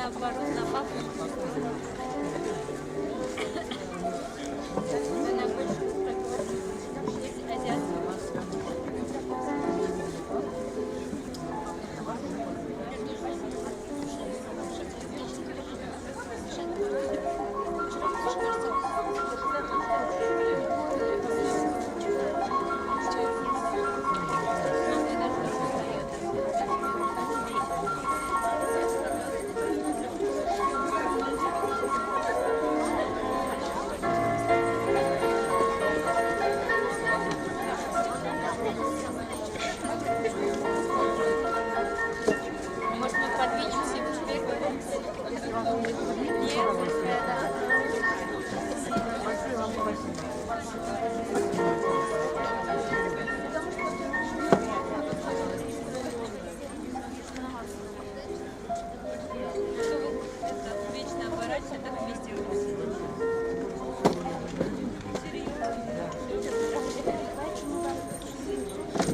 наоборот, на папу. Она больше азиатская. Может, мы подвинемся и вечно оборачиваться, так вместе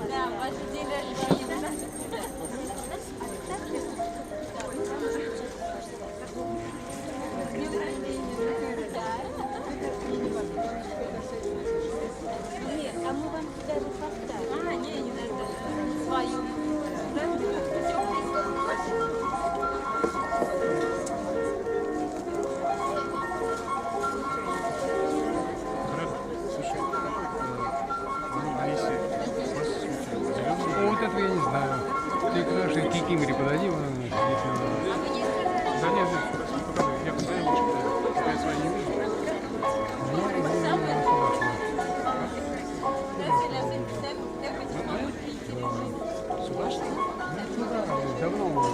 да, ваш день рождения. Нет, а мы вам даже поставим. Не надо. Свою. Слушай, а если вот этого я не знаю. Ты наши кикимори подойди, вон она, если надо. Да нет, я посмотрел лучше, пока я свои не вижу. Сюда что ли? Ну да, давно уже.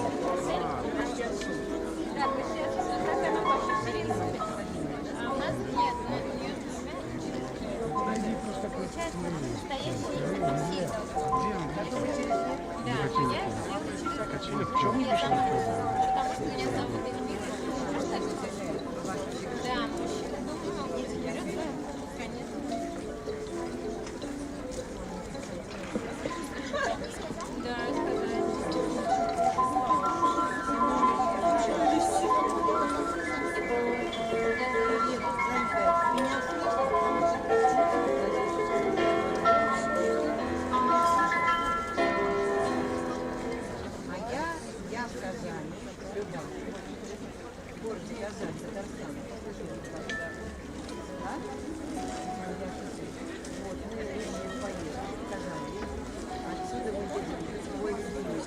Подойди просто к качели. В чем не пишешь? Потому что меня зовут Эльмира. Да, мужчина дома берет, конечно. Да, Я в Казани, в городе Казань, Татарстан. Да? Вот, мы решили поехать в Казань. Отсюда мы едем в свой любимый.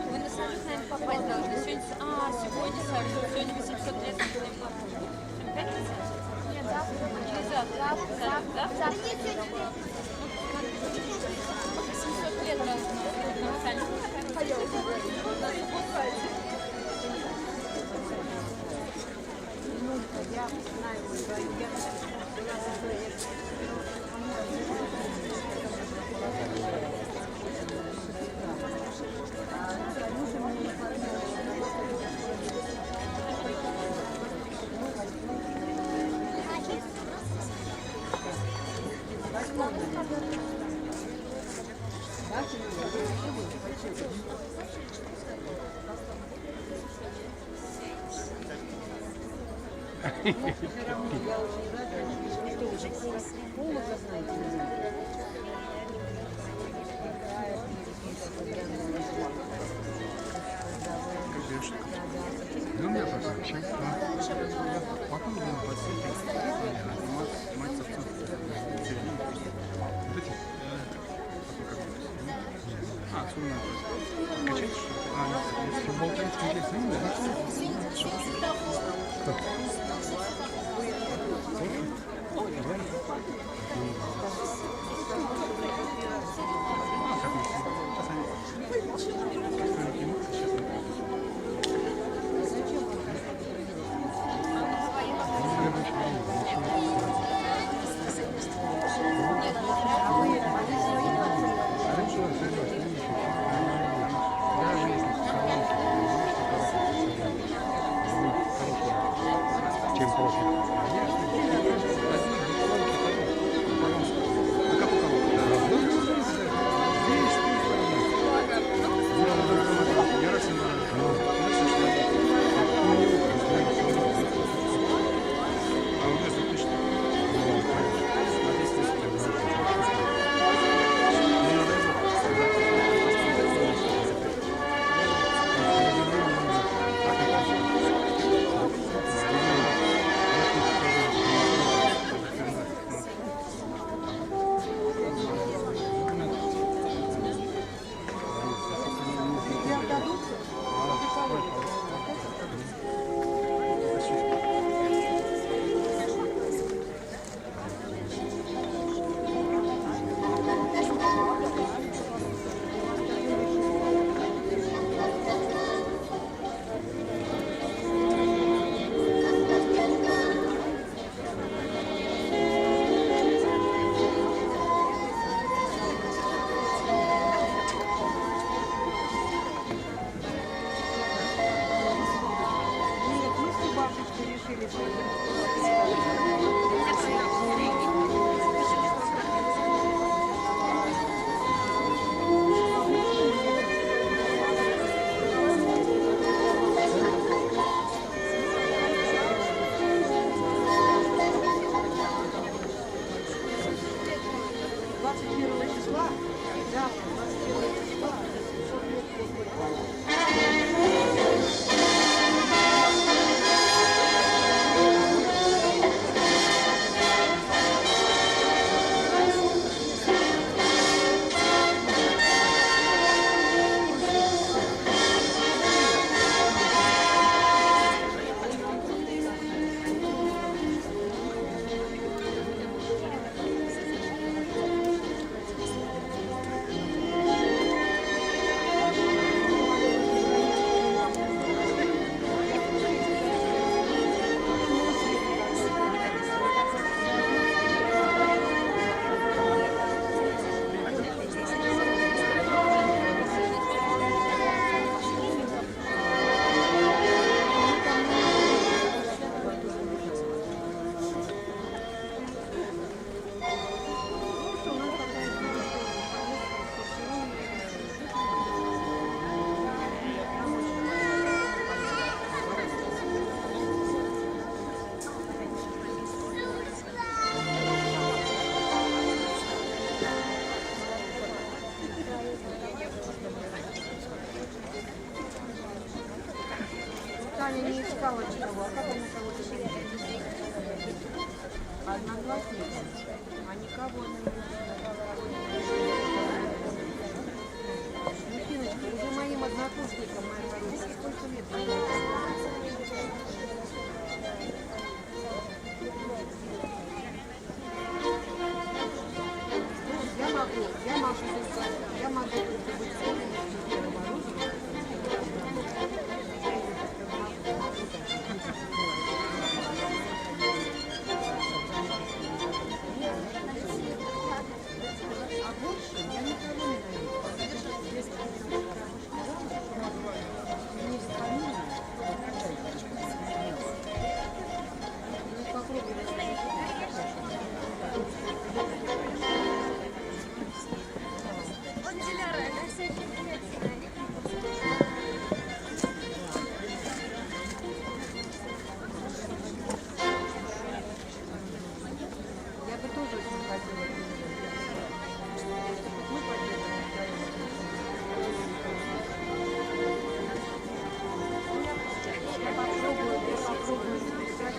Вы на самолет, наверное, попасть должны. Сегодня салют. Сегодня 800 лет на папу. Пятница? Нет, завтра. Или завтра? Завтра. 800 лет должно быть на салют. Я знаю свою, я Ну, меня просто вообще. Потом будем подсветить. Мать с отцом. Вот эти. Отсюда надо. Качать, что ли? Если болтать, качать, ну, да. Как? одноклассникам, а никого она не Финочка, уже моим однокурсникам, моя хорошая, сколько лет? Я могу только быть целой, а больше я никого не найду. Если не вспомню, попробуй. Я бы тоже очень хотела. Ну, я попробую записать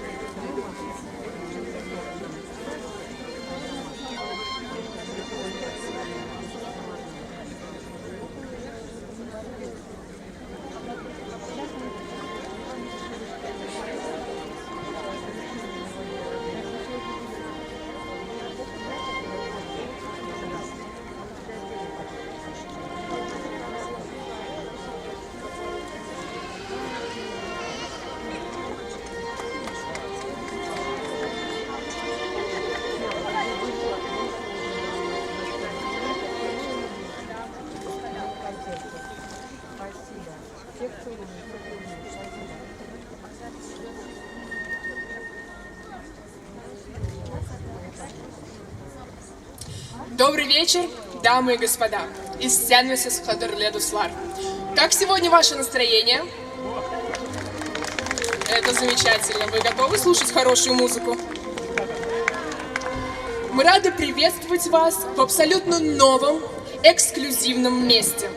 Спасибо. Всех целую. Добрый вечер, дамы и господа. Истянвеся Хадерледуслар. Как сегодня ваше настроение? Это замечательно. Вы готовы слушать хорошую музыку? Мы рады приветствовать вас в абсолютно новом, эксклюзивном месте.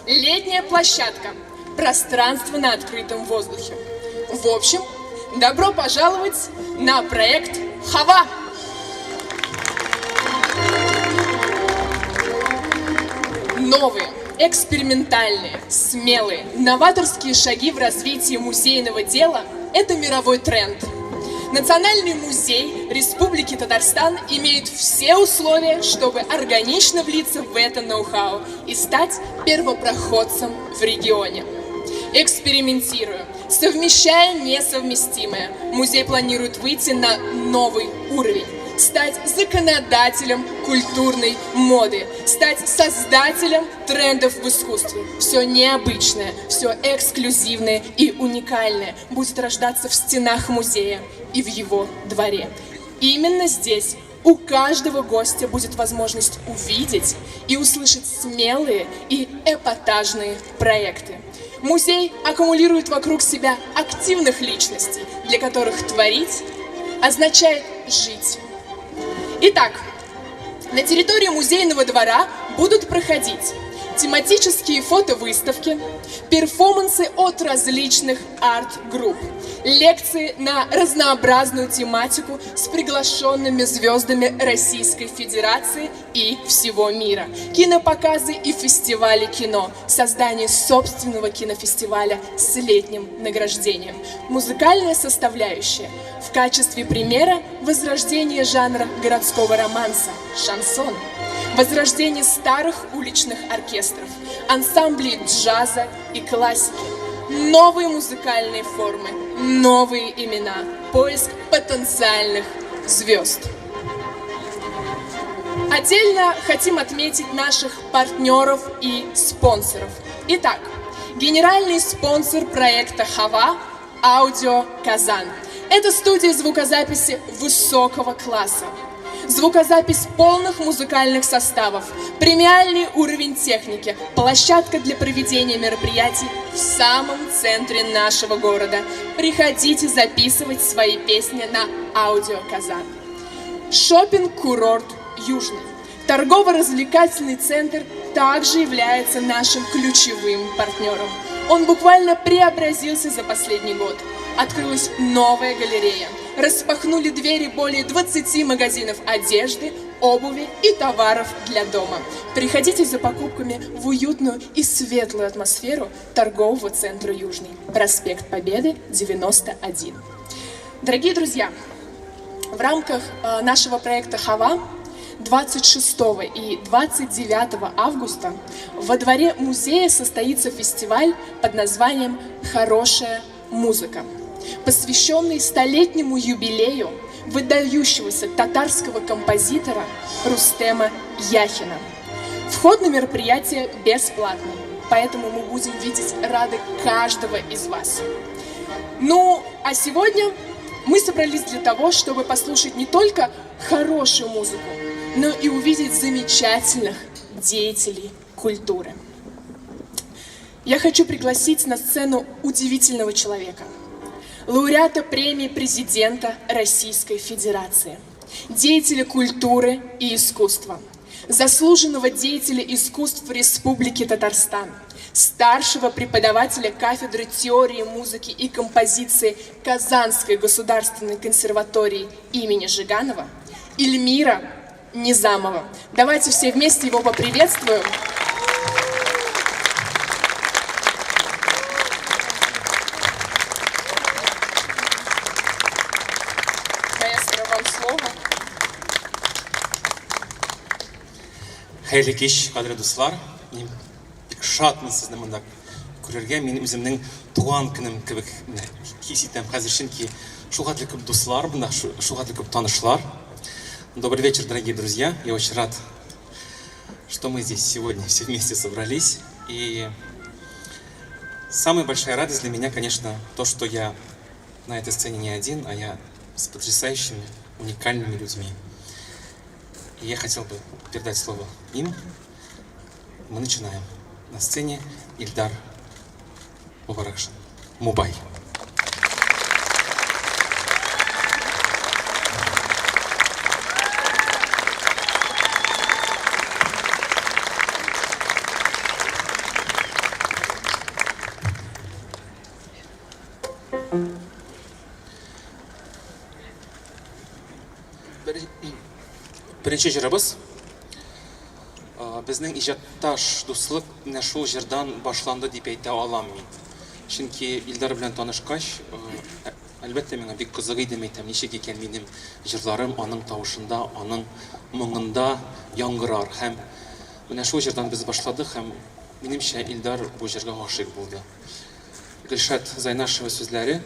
Летняя площадка. Пространство на открытом воздухе. В общем, добро пожаловать на проект «Хава». Новые, экспериментальные, смелые, новаторские шаги в развитии музейного дела – это мировой тренд. Национальный музей Республики Татарстан имеет все условия, чтобы органично влиться в это ноу-хау и стать первопроходцем в регионе. Экспериментируя, совмещая несовместимое, музей планирует выйти на новый уровень. Стать законодателем культурной моды, стать создателем трендов в искусстве. Все необычное, все эксклюзивное и уникальное будет рождаться в стенах музея и в его дворе. Именно здесь у каждого гостя будет возможность увидеть и услышать смелые и эпатажные проекты. Музей аккумулирует вокруг себя активных личностей, для которых творить означает жить. Итак, на территории музейного двора будут проходить тематические фотовыставки, перформансы от различных арт-групп, лекции на разнообразную тематику с приглашенными звездами Российской Федерации и всего мира, кинопоказы и фестивали кино, создание собственного кинофестиваля с летним награждением, музыкальная составляющая. В качестве примера возрождение жанра городского романса – шансон, возрождение старых уличных оркестров, ансамблей джаза и классики, новые музыкальные формы, новые имена, поиск потенциальных звезд. Отдельно хотим отметить наших партнеров и спонсоров. Итак, генеральный спонсор проекта «Хава» – Аудио Казан. Это студия звукозаписи высокого класса. Звукозапись полных музыкальных составов, премиальный уровень техники, площадка для проведения мероприятий в самом центре нашего города. Приходите записывать свои песни на Аудио Казан. Шопинг-курорт Южный. Торгово-развлекательный центр также является нашим ключевым партнером. Он буквально преобразился за последний год. Открылась новая галерея, распахнули двери более 20 магазинов одежды, обуви и товаров для дома. Приходите за покупками в уютную и светлую атмосферу торгового центра «Южный», проспект Победы, 91. Дорогие друзья, в рамках нашего проекта «Хава» 26 и 29 августа во дворе музея состоится фестиваль под названием «Хорошая музыка», посвященный столетнему юбилею выдающегося татарского композитора Рустема Яхина. Вход на мероприятие бесплатный, поэтому мы будем видеть рады каждого из вас. Ну, а сегодня мы собрались для того, чтобы послушать не только хорошую музыку, но и увидеть замечательных деятелей культуры. Я хочу пригласить на сцену удивительного человека, лауреата премии президента Российской Федерации, деятеля культуры и искусства, заслуженного деятеля искусств Республики Татарстан, старшего преподавателя кафедры теории музыки и композиции Казанской государственной консерватории имени Жиганова Ильмира Низамова. Давайте все вместе его поприветствуем. Маэстро, вам слово. Хәйлі кеш, қадірлі достар. Мен шатмын сізді мұнда көрерге. Мен өзімнің туған күнім кебек хис етем қазір, чөнки шул кадәрле күп дуслар, мында шул кадәрле күп танышлар. Добрый вечер, дорогие друзья. Я очень рад, что мы здесь сегодня все вместе собрались. И самая большая радость для меня, конечно, то, что я на этой сцене не один, а я с потрясающими, уникальными людьми. И я хотел бы передать слово им. Мы начинаем. На сцене Ильдар Мубаракшин. Мубай. Бірінші жырыбыз біздің ижатташ дуслык менә шул җырдан башланды дип әйтә алам мин. Чөнки Илдар белән танышкач, әлбәттә миңа бик кызык иде, әйтәм, ничек икән минем җырларым аның тавышында, аның моңында яңгырар. Һәм менә шул җырдан без башладык һәм минемчә Илдар бу җырга гашыйк булды. Гөлшат Зайнашева сүзләре,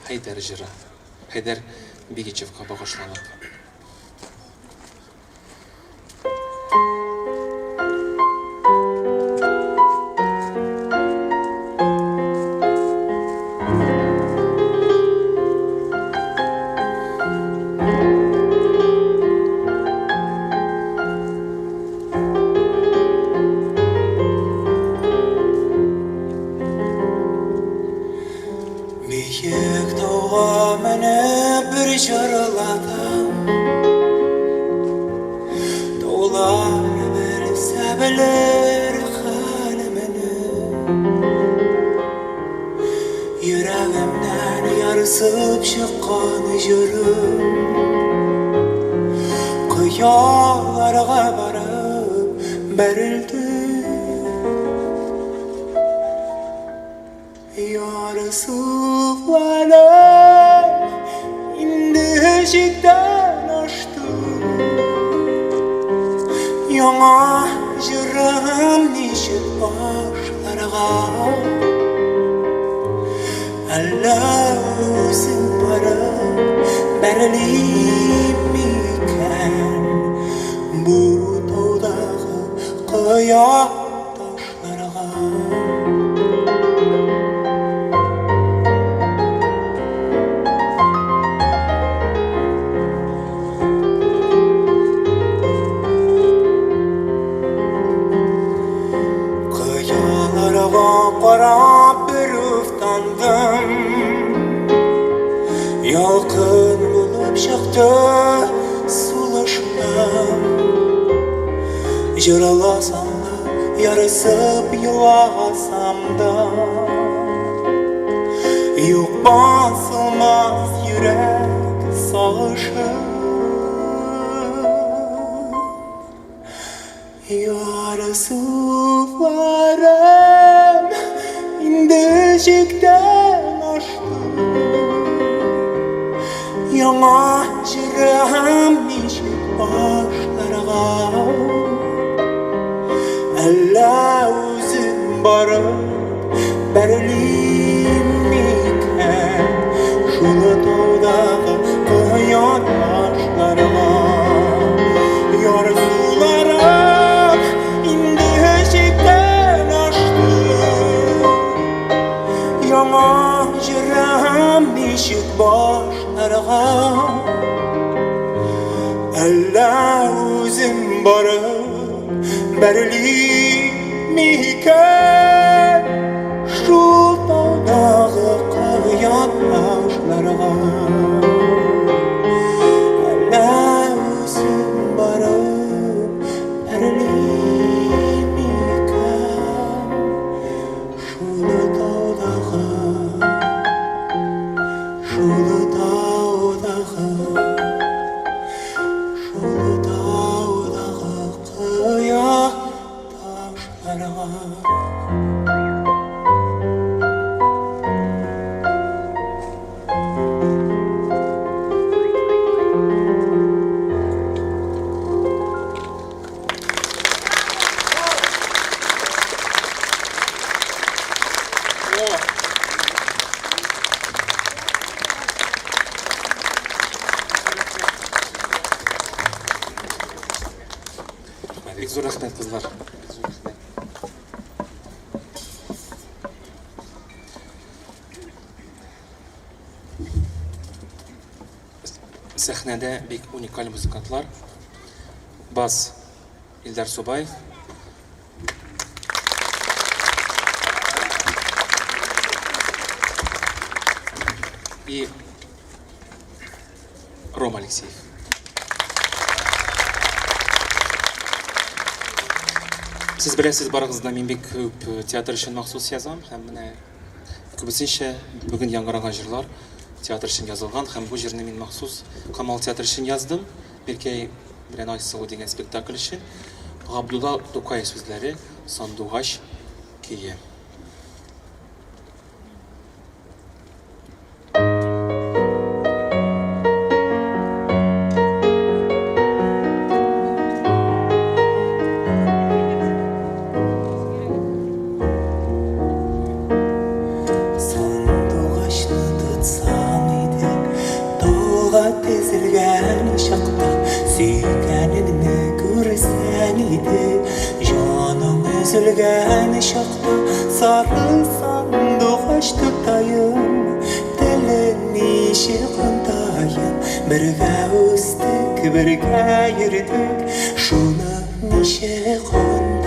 Хәйдәр җыры. Хәйдәр Бигичевка багышланып. Бейік тауға мініп бір жырладым, таулар білсе білер халіміні. Йөрәгімнән ярсып шыққан жырым, қияларға барып бәрілді. Yarısıkları indi eşikten açtı. Yana jırım nişit başlarga, Allah özün barıp bərliyim iken bu tağdağı qaya taşlarga. Qarab bir uftandım, yalqın bulup çıktı sulışım. Jıralasam da, yarısıp yılasam da, yok basılmaz yürek sağışım Yarısı varım indicikten açtım Yana jirem nişik başlarga Alla özüm barım Berlim iken Şunu doğdağı koyan başlarga Yarzularım indi eşikten açtı Yana jirem nişik başlarga Alla özüm barım Berlim iken Şu dağdağı koyan başlarga Alla özüm barım Berlim iken Şulu dağdağı Şulu dağdağı Şulu dağdağı koyan taşlarga Zor rahmet kızlar. Sahnede bek unikal müzikantlar. Bas İldar Sobayev. И Рома Алексеев. Siz bilesiz barыңызда мен бек көп театр үшін махсус язам һәм менә күбесенчә бүген яңгыраган җырлар театр өчен язылган һәм бу җырны мин махсус Камал театры өчен яздым. Беркәй белән Айсылу дигән спектакль өчен. Габдулла Тукай сүзләре, Сандугач көе. Tezilgen şakta Suyganini görsen idi Canım üzülgen şakta Sarı sandık açtıktayım Telini şıkındayım Birge üstük, birge yürüdük Şunu nişikondayım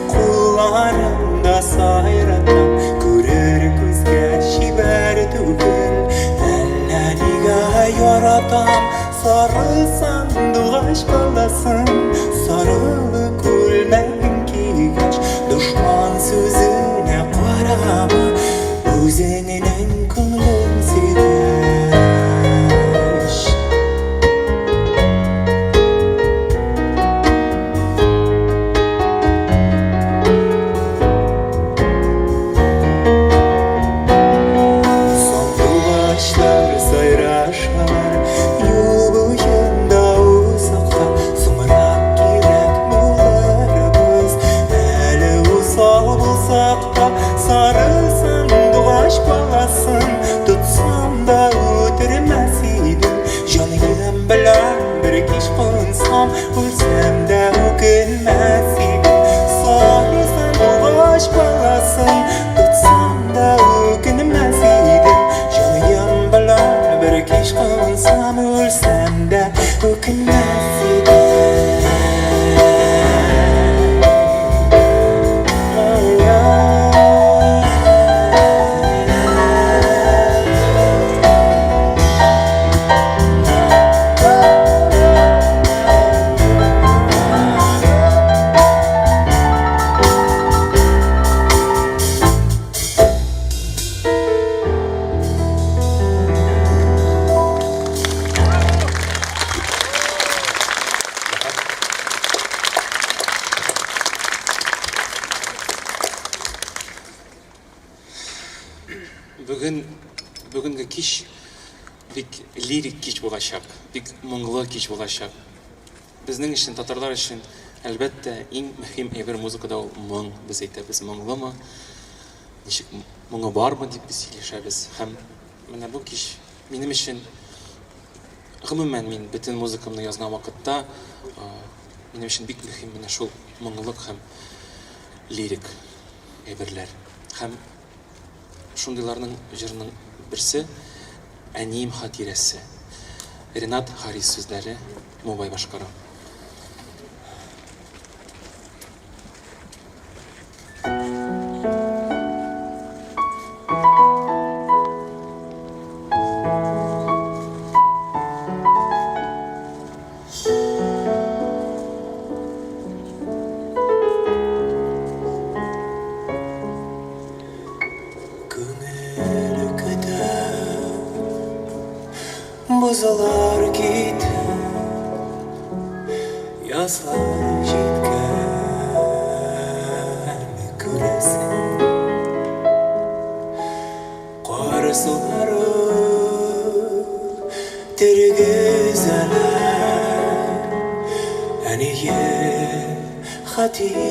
Kullarımda sayratam Görür gözge şiber tügül Elleriga yaratam Sarı sandıgaş balasın Sarılı gülmegin kigaş Düşman sözüne qarama Özünün kılın sigaş Sayraşar, yol boyunda uzakta Sonra кич бик лирик кич булачак, бик моңлы кич булачак. Безнең өчен, татарлар өчен, әлбәттә, иң мөһим әйбер музыкада ул моң. Без әйтәбез, моңлымы, ничек моңы бармы дип без сөйләшәбез. Һәм менә бу кич минем өчен, гомумән мин бөтен музыкамны язган вакытта, минем өчен бик мөһим менә шул моңлык һәм лирик әйберләр. Һәм шундыйларның җырының берсе Әнием хатирәсе. Ренат Харис сүзләре, Мубай башкара. Buzalar gitti, yazlar жеткен күресің. Қар сулары тергізәләр, әнеем хатирәсі.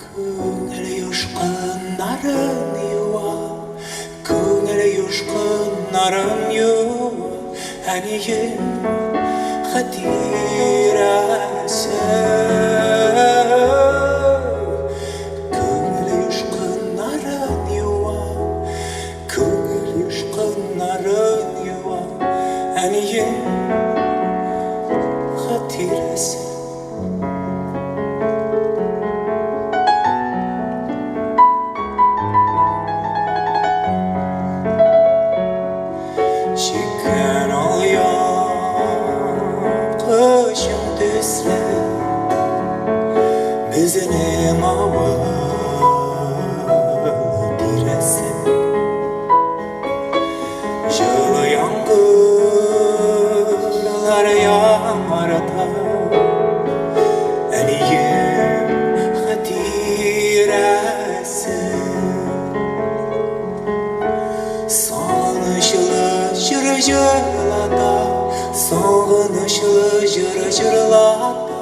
Күңел юшқыннарын Narın yuva, әнеем хатирәсі. Күңел юшқыннарын юва, күңел юшқыннарын юва, әнеем хатирәсі. Шеккен ол яқышың төслі, бізінің ауыл тирәсі. Жылы яңғырлар яңарата, әнеем хатирәсі. Жырлата, соғынышлы жырлата,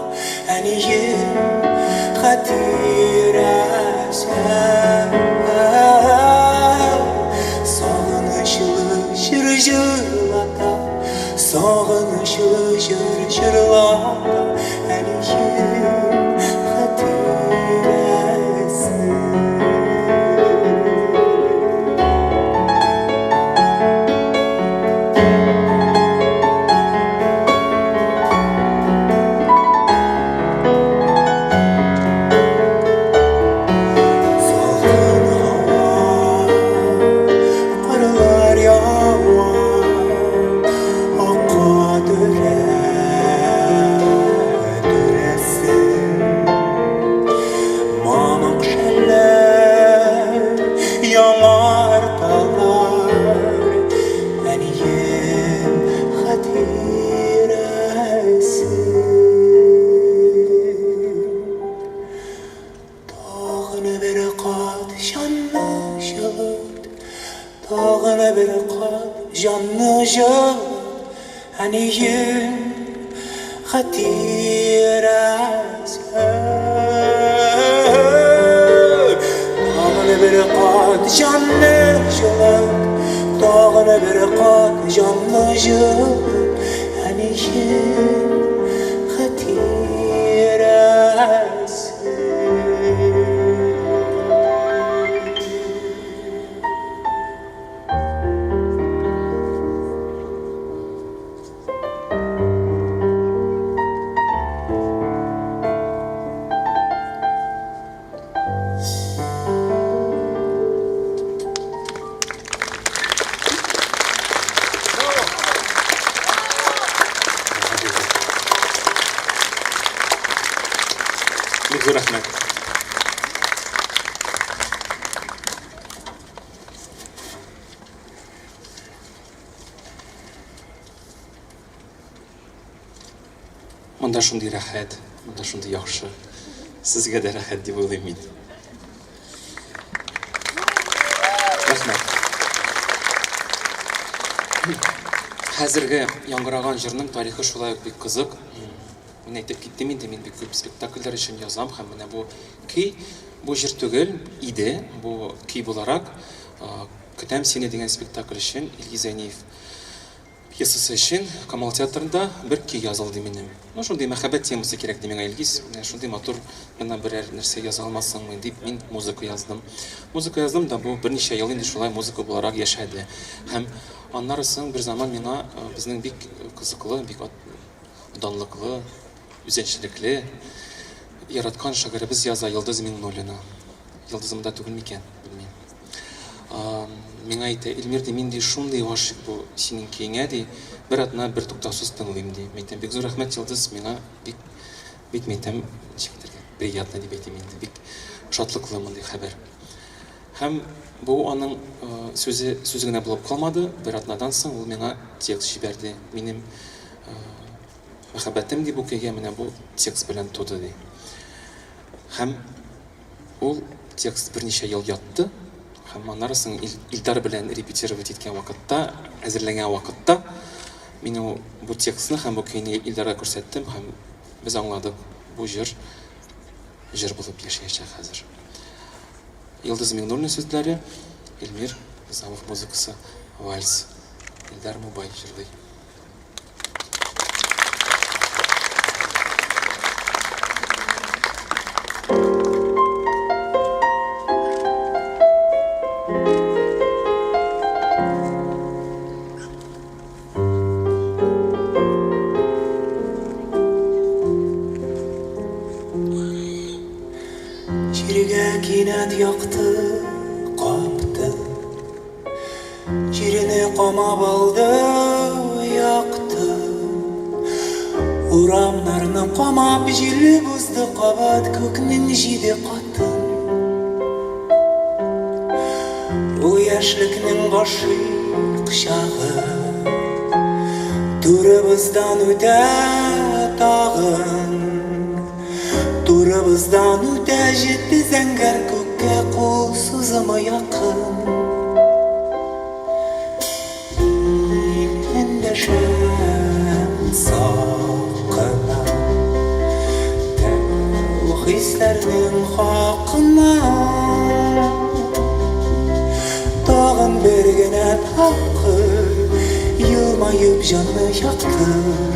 әнеем хатирәсі. Соғынышлы жырлата, соғынышлы жырлата, әнеем хатирәсі. Tağına bir qat canlı jıl, әнеем хатирәсі. Tağına bir qat canlı jıl, tağına bir qat canlı jıl, әнеем хатирәсі. Бик зур рәхмәт. Монда шундый рәхәт, монда шундый яхшы. Сезгә дә рәхәт дип уйлыйм мин. Хәзерге яңгыраган җырның тарихы шулай ук бик кызык. Мин әйтеп киттем инде, мин бик күп спектакльләр өчен язам һәм менә бу көй бу җыр түгел иде, бу көй буларак Көтәм сине дигән спектакль өчен Илгиз Зәйниев пьесасы өчен Камал театрында бер көй язылды минем. Шундый мәхәббәт темасы кирәк ди миңа Илгиз. Шундый матур менә берәр нәрсә яза алмассыңмы дип мин музыка яздым. Музыка яздым да бу берничә ел инде шулай музыка буларак яшәде. Һәм аннары соң бер заман миңа безнең бик кызыклы, бик данлыклы, үзенчәлекле яраткан шагыйребез яза Йолдыз Миңнуллина. Йолдызымда түгел микән, белмим. Миңа әйтә, Илмир ди, мин ди шундый гашык бу синең көеңә ди, бер атна бер туктаусыз тыңлыйм ди. Мәйтәм, бик зур рәхмәт Йолдыз, миңа бик мәйтәм, приятно дип әйтәм инде, бик шатлыклы мондый хәбәр. Һәм бу аның сүзе генә булып калмады, бер атнадан соң ул миңа текст җибәрде. Минем мәхәббәтем ди бу көйгә менә бу текст белән туды ди. Һәм ул текст берничә ел ятты. Һәм аннары соң Илдар белән репетировать иткән вакытта, әзерләгән вакытта мин бу текстны һәм бу көйне Илдарга күрсәттем һәм без аңладык, бу җыр булып яшәячәк хәзер. Йолдыз Миңнуллина сүзләре, Илмир Низамов музыкасы, вальс, Илдар Мубай җырлый. Җиргә кинәт якты, капты. Җирене камап алды, якты. Урамнарны камап җиле бузды кабат күкнең җиде катын. Ул яшьлекнең башык чагы, турыбыздан үтә тагын. Турыбыздан үтә җитте зәңгәр күккә кул сузымы якын. Эндәшәм сакына, тәү хисләрнең хакына. Тагын бер генә тапкыр, елмаеп җанны яктыр.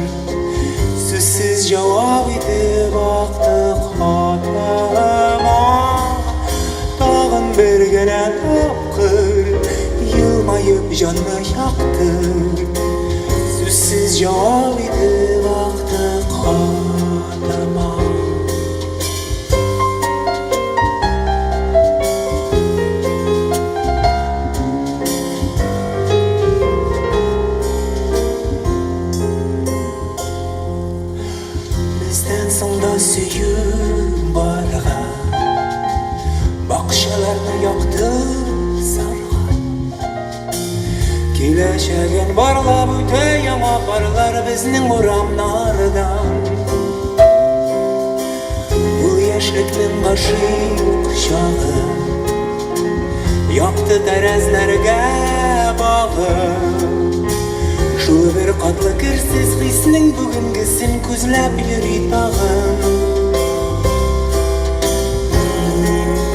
Сүзсез җавап итеп актык хатыма. Тагын бер генә тапкыр, елмаеп җанны яктыр. Сүзсез җавап итеп актык хатыма. Сонда сөйіп барған бақшаларны яқты сарған. Киләчәген барлап үтә яңа парлар безнең урамнардан. Ул яшьлекнең гашыйк чагы, якты тәрәзләргә багып. Шул бер катлы керсез хиснең бүгенгесен күзләп йөри тагын.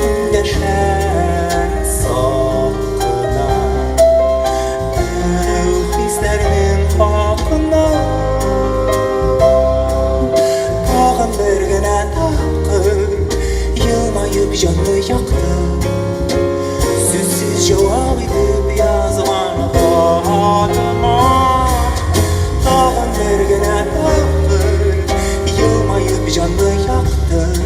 Эндәшәм сакына, тәү хисләрнең хакына. Тагын бер генә тапкыр, елмаеп җанны якты. Сүзсез җавап итеп язган хатыма. Tağın bir gene tağır, yılmayıp canlı yaktır.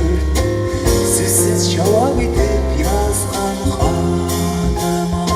Sizsiz cevap edip yazgan hatıma.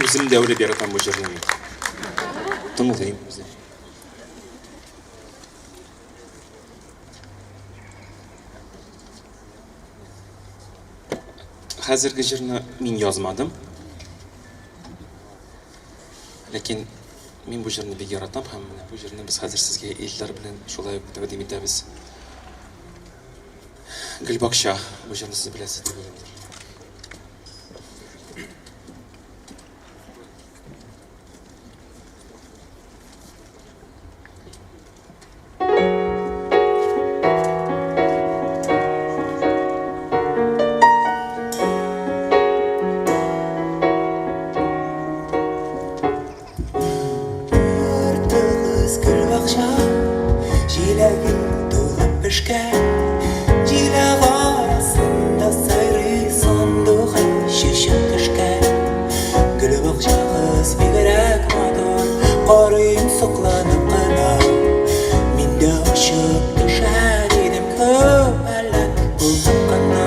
Үзім дәуре бератам бұл жеріне мен. Тыңылдайын өзі. Қазіргі жерні мен yazmadım. Ләкин мен бұл жерні бек яратам һәм бұл жерні біз қазір сізге елдар білен шолай тәқдим етеміз. Гүлбақша бұл жерні сіз білесіз деп ойлаймын. Тығыз гүл бақша, желәгін толып пішкен, желәг арасында сайрый сандығы шешіп түшкен. Гүл бақша қыз бигерәк матур, қарайым соқланып қана, мен де ұшып түшәр едім көп әләк болып қана.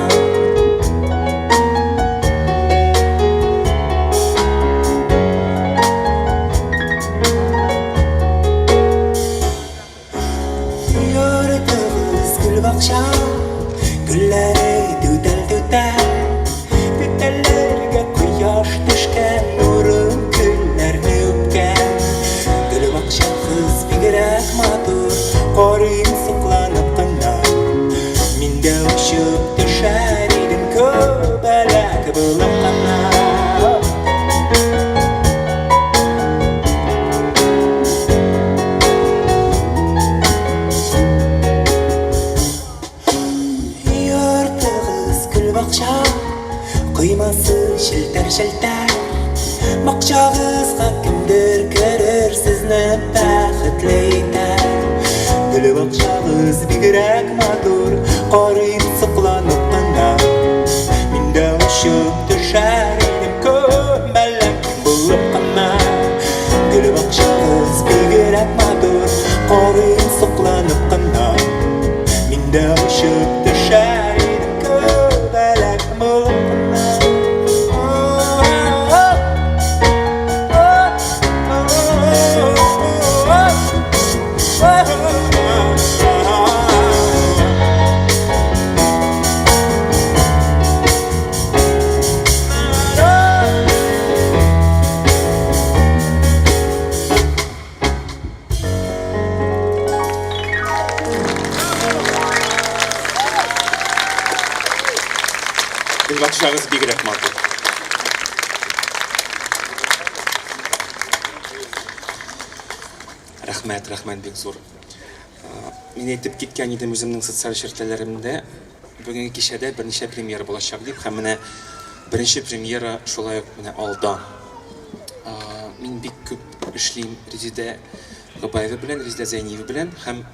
Bakşa gülleri düdel Düdellerge kuyaş düşken Nurun güllerini öpken Gül bakşa kız bigirek matur Koruyum sıklanıp kına Minde uçup düşer idim köbelek bulup kına Kıyması şilter Bakşağızға kimdir көрір Сізні бәхітлейтер Гүлі бақшағыз бигірәк матур Қарайым сықланып қына Менде ұшып түшәр едім көмбәләк болып қына Гүлі бақшағыз бигірәк матур Қарайым сықланып қына Менде ұшып түшәр едім көмбәләк болып қына Гүлбақшағыз бигерәк матур. Рахмет бек зор. Мен айтып кеткен едім өзімнің социаль шертелерімде бүгінгі кешеде бірнеше премьера болашақ деп, һәм менә бірінші премьера шулай менә алда. Мен бик көп эшлим Резида Габаева белән, Резида Зәйниева белән, һәм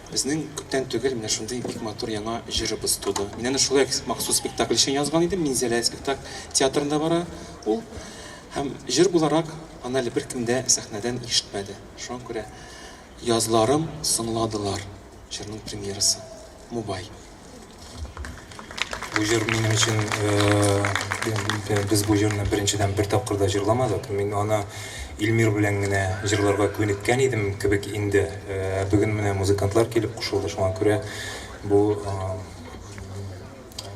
безнең күптән түгел менә шундый бик матур яңа җырыбыз туды. Мин аны шулай махсус спектакль өчен язган идем. Минзәлә спектакль театрында бара. Ул һәм җыр буларак аны әле беркем дә сәхнәдән ишетмәде. Шуңа күрә язларым сыңладылар. Җырның премьерасы Мубай. Бу җыр минем өчен без бу җырны беренчедән бер тапкыр да җырламадык. Мин аны Илмир белән генә җырларга күнеккән идем кебек инде. Бүген менә музыкантлар килеп кушылды. Шуңа күрә бу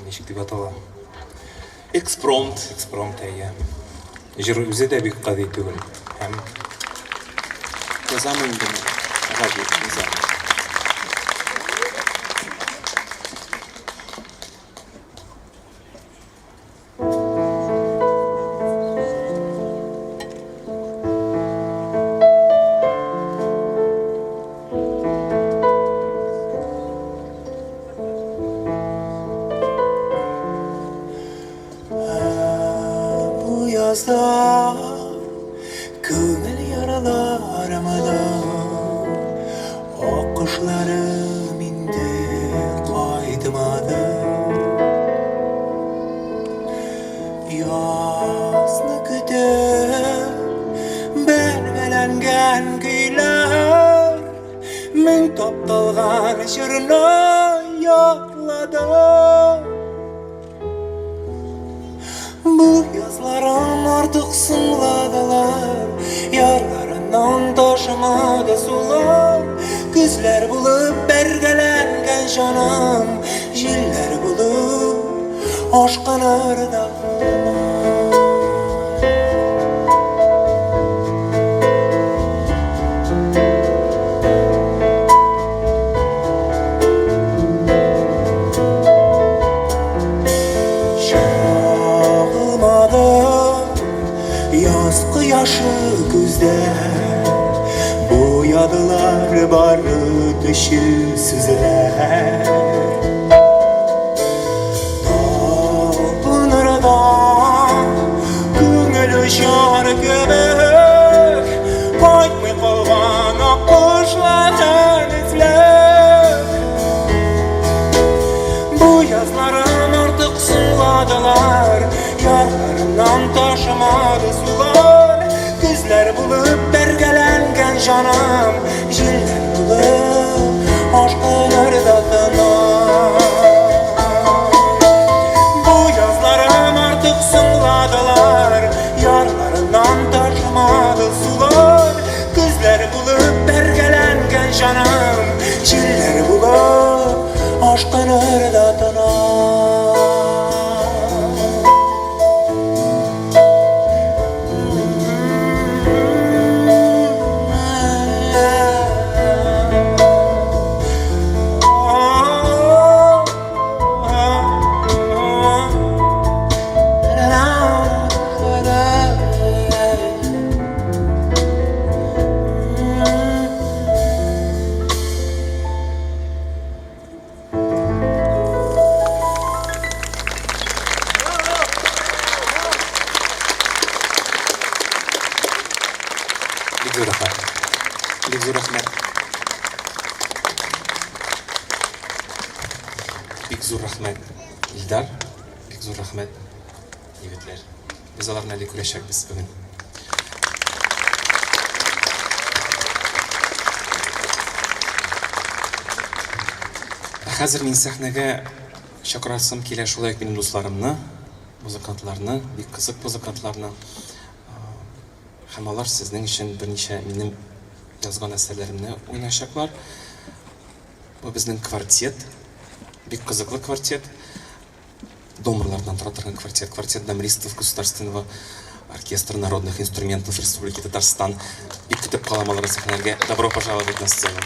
ничек дип атала? Экспромт. Әйе. Җыр үзе дә бик гади түгел. Һәм Язамын инде. Гади язам. Bu yazda Көңіл яраларымда Оққышларым инде қайтмады Язны күтіп Бәрбәләнгән көйләр Мен тапталған жырны ятладым Бу язлы yazlarım artık sınladılar, yarlarından taşımadı sular. Güzler bulup bergelengen canım, jiller bulup aşkın ırda. Yaz kıyaşı güzel, boyadılar barı dışı süzüler. Tapınırda köngülü şar göbek, koytmay kalgan akışlardan izler. Bu yazlarım artık suladılar, yarlarından taşımadı sular. Güzler bulup bergelengen canım, jiller bulup aşkın ırdatına. Bu yazlarım artık suladılar, yarlarından taşımadı sular. Güzler bulup bergelengen canım, jiller bulup aşkın ırdatına. Big zor rahmet. Big zor rahmet. İldar. Big zor rahmet. Yigitler. Biz alarla ile kurashakmiz bugün. Hazır men sahnaga chaqiratsam kelar shulay mening do'stlarimni, muzikantlarni, bek qiziq muzikantlarni. Hem onlar sizin için bir neçe benim yazgan eserlerimni oynayacaklar. Bu bizning kvartet, bir kızıklı kvartet, домырлардан тұратын квартет, квартет домристов Государственного оркестра народных инструментов Республики Татарстан. Бик күтіп қаламалары сахнелерге добро пожаловать на сцену.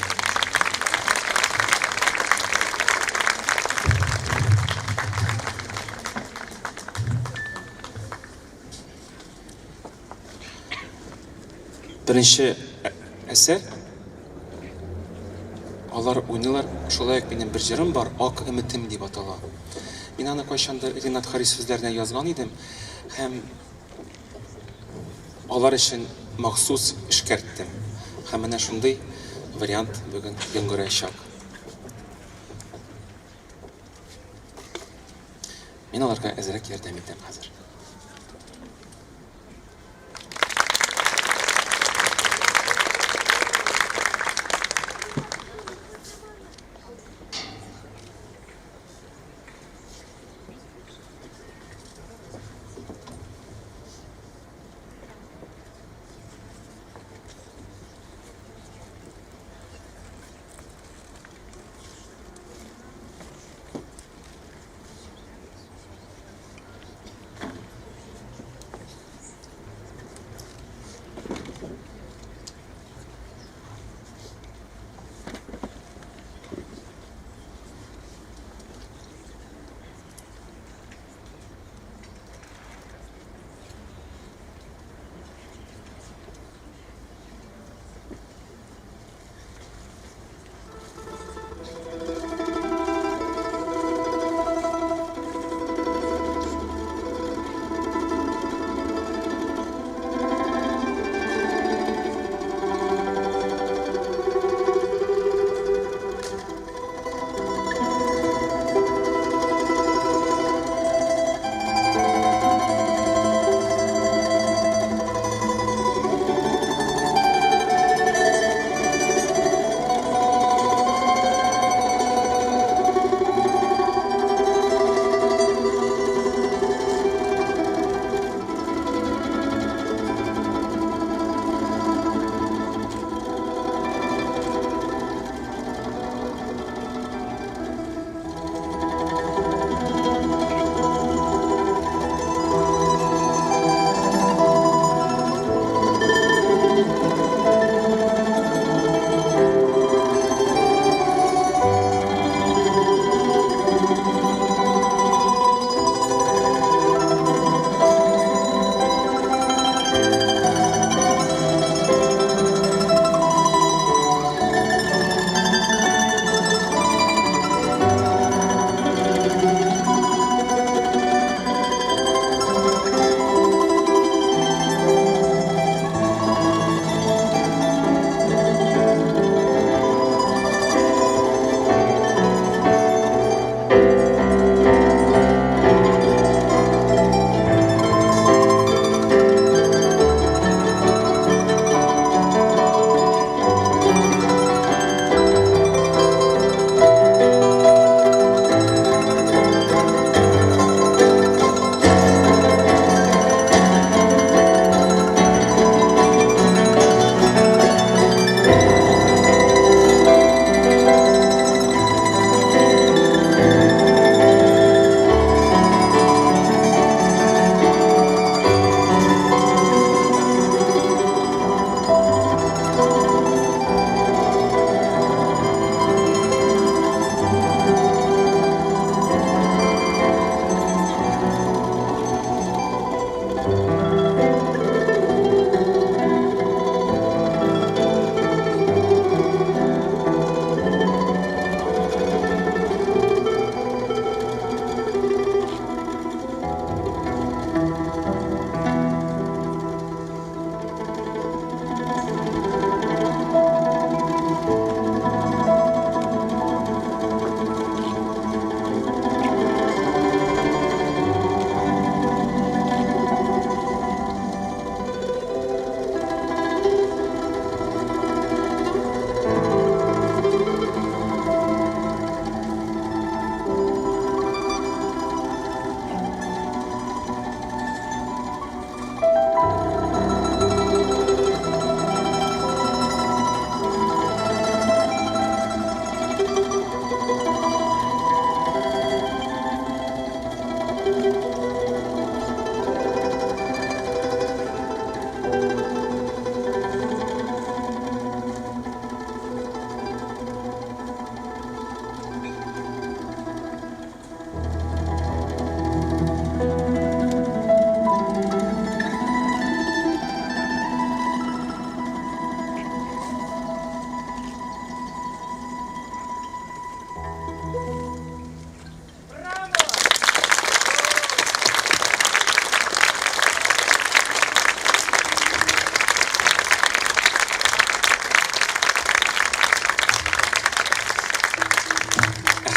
Birinci eser, onlar oynuyorlar, şolay benim bir jırım var, Ak Ümitim deyip atalı. Ben ana kaçanda Rinat Haris sözlerine yazgan idim, hem onlar için mahsus işkerttim. Hem ana şunday variant bugün yengöreyşak. Ben onlarga ezerek yardım ettim hazır.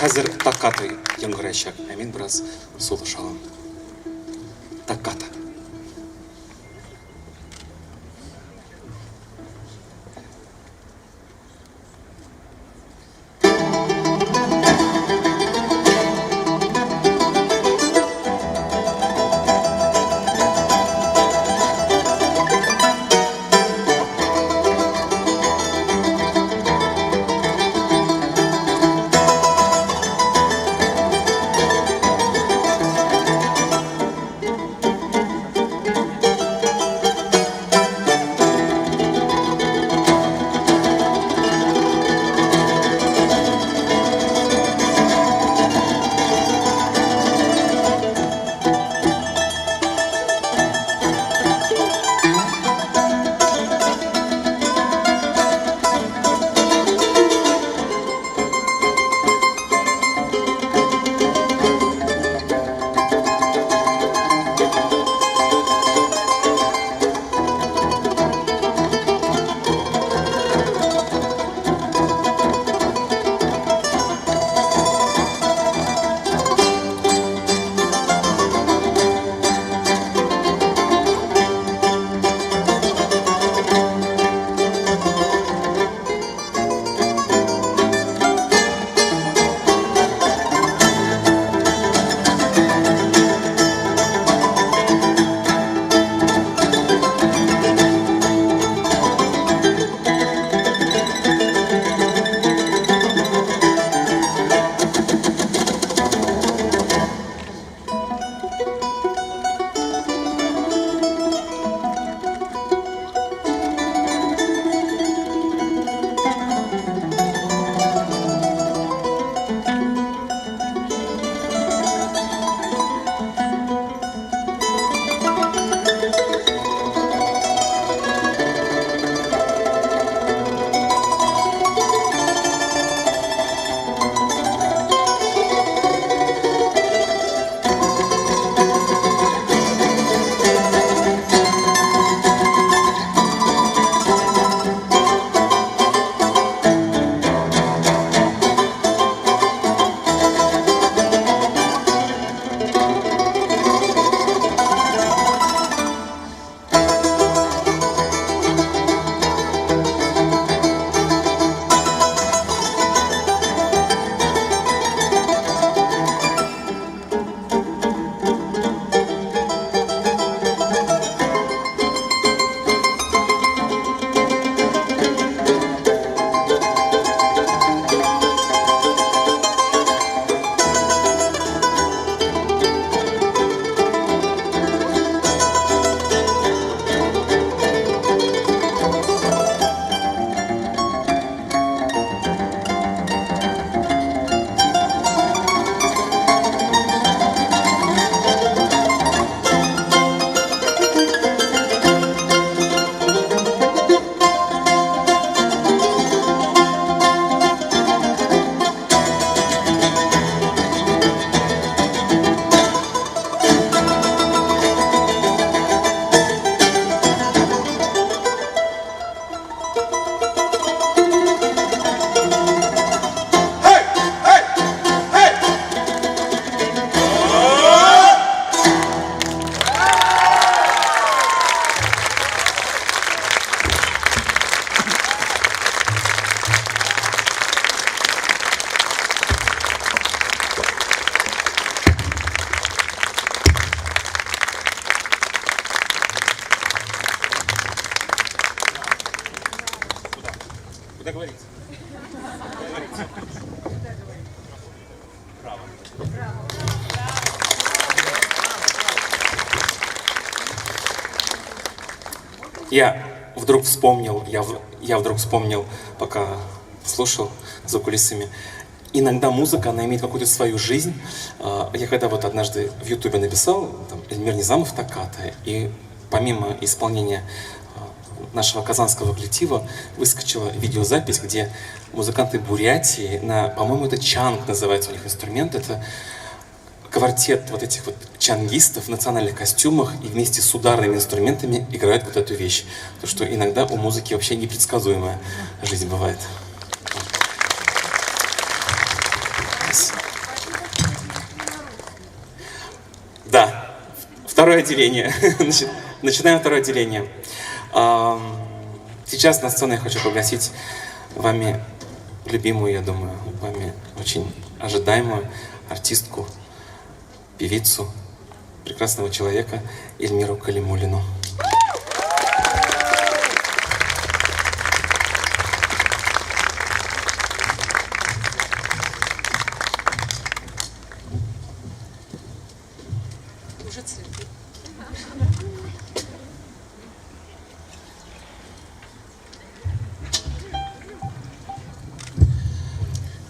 хәзер такката яңгырayacak. Ә мин бераз соло шалам. Такката. Договориться. Браво. Я вдруг вспомнил, пока слушал за кулисами, иногда музыка, она имеет какую-то свою жизнь. Я когда вот однажды в Ютубе написал, там, Эльмир Низамов «Такката», и помимо исполнения нашего казанского коллектива выскочила видеозапись, где музыканты Бурятии, по-моему, это чанг называется у них инструмент, это квартет вот этих вот чангистов в национальных костюмах и вместе с ударными инструментами играют вот эту вещь. То, что иногда у музыки вообще непредсказуемая жизнь бывает. Yes. второе отделение. Начинаем второе отделение. Сейчас на сцену я хочу пригласить вами любимую, я думаю, вами очень ожидаемую артистку, певицу, прекрасного человека Эльмиру Калимуллину. Уже цветы.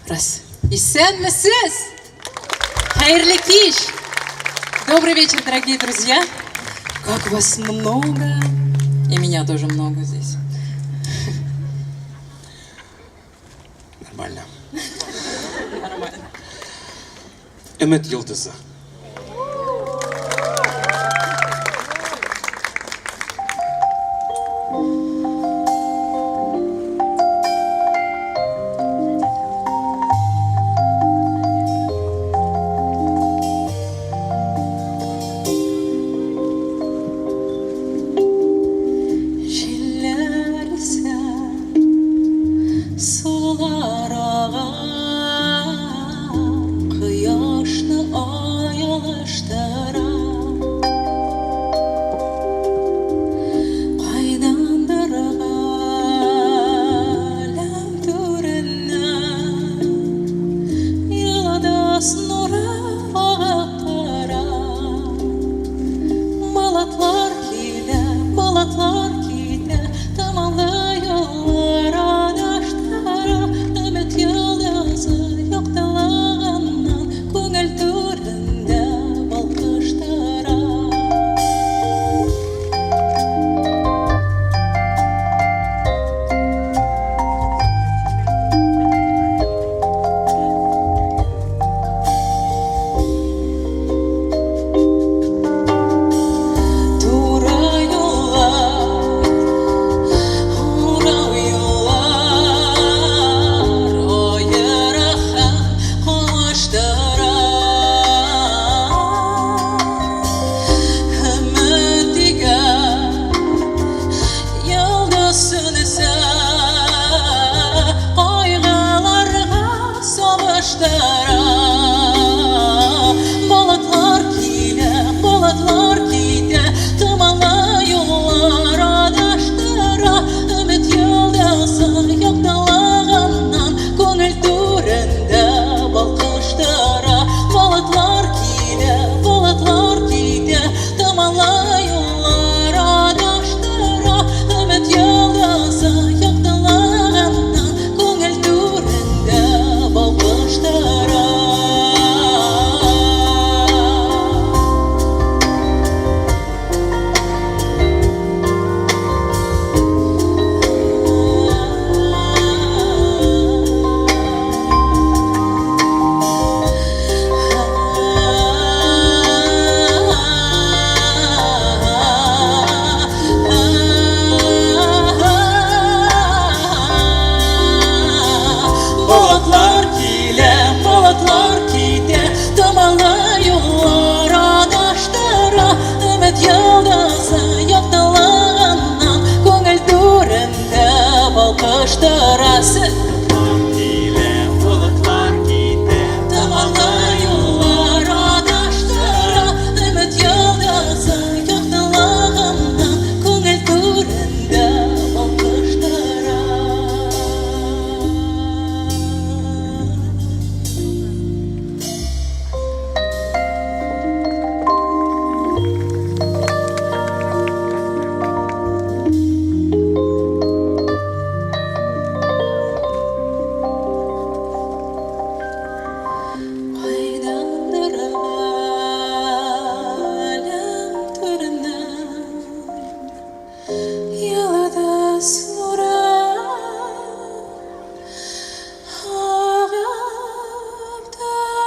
Раз. Исәнмесез! Хайрлы кич! Добрый вечер, дорогие друзья! Как вас много! И меня тоже много здесь. Нормально. Ümit Yıldızı. Җилләр исә сулар аган, кояшны ай алыштыра. Кайдандыр галәм түреннән, йолдыз нуры агып тора. Малатлар килә, малатлар китә, томанлы юллар адаштыра. Өмет йолдызы яктылаганнан, күңел түрендә балкыштыра. Тура юллар, урау юллар, аерыха калыштыра. Өмет дигән йолдыз сүнсә, кайгыларга сабыштыра. Болытлар килә, болытлар китә, томанлы юллар адаштыра. Өмет йолдызы яктылаганнан, күңел түрендә балкыштыра. Болытлар килә, болытлар китә, томанлы юллар адаштыра. Өмет йолдызы яктылаганнан, күңел түрендә балкыштыра. Болытлар килә, болытлар китә, томанлы юллар адаштыра. Өмет йолдызы яктылаганнан, күңел түрендә балкыштыра. Томанлы юллар адаштыра. Өмет йолдызы яктылаганнан, күңел түрендә балкыштыра. Кайдандыр галәм түреннән, йолдыз нуры агып тора.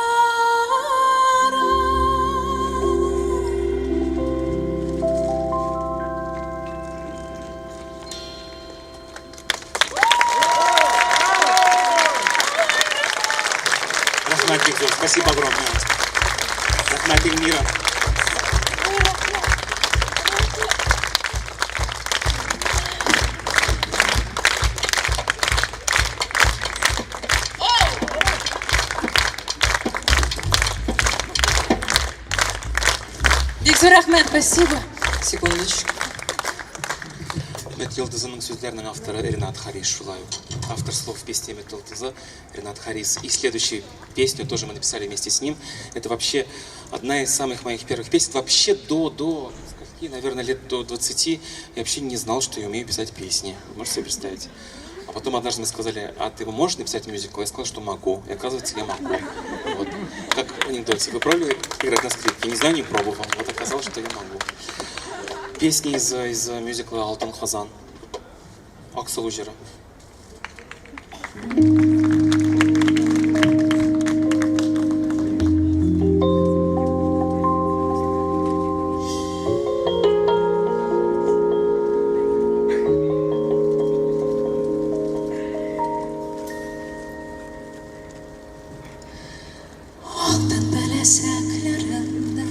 Рахмат, Виктор, спасибо огромное. Рахмат, Эльмира. Все, рахмет, спасибо. Секундочку. Үміт Йылдызының сөздерінің авторы Ренат Харис шулай. Автор слов песни «Үміт Йылдызы» Ренат Харис. И следующую песню тоже мы написали вместе с ним. Это вообще одна из самых моих первых песен. Вообще до наверное, лет до 20 я вообще не знал, что я умею писать песни. Можете себе представить? А потом однажды мне сказали: а ты можешь написать мюзикл? Я сказал, что могу. И оказывается, я могу. Вот. Как в анекдоте. Вы пробовали играть на скрипке? Не знаю, не пробовал. Вот оказалось, что я могу. Песни из мюзикла «Алтын Хазан». Аксыл Ужера. Алтын бәләсәкләрендә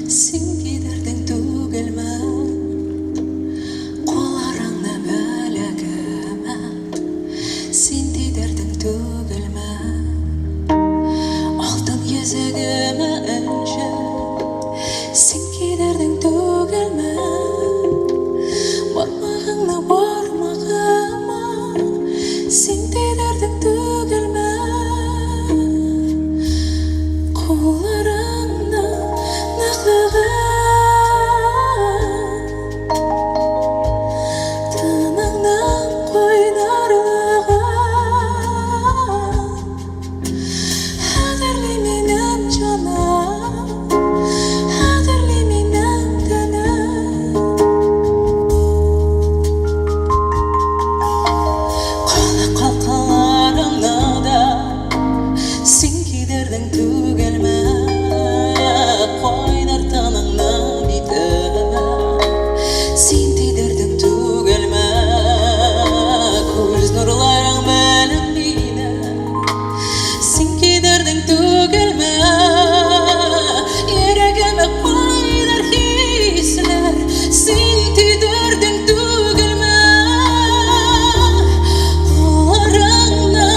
син кидердең түгелме? Кулларыңны бәләгемә син тидердең түгелме? Алтын йөзегемә энҗе син кидердең түгелме? Бармагыңны бармагыма син тидердең түгелме? Kollarında naklığın Tınından koynarlığın Haderli minem canım Haderli minem tenem Kola kalkalarına da Sin kiderdin tügelme Koynar tanına biteme Sin tiderdin tügelme Көз нурларың белән мине Sin kiderdin tügelme Йөрәгемә кайнар хисләр Sin tiderdin tügelme Кулларыңны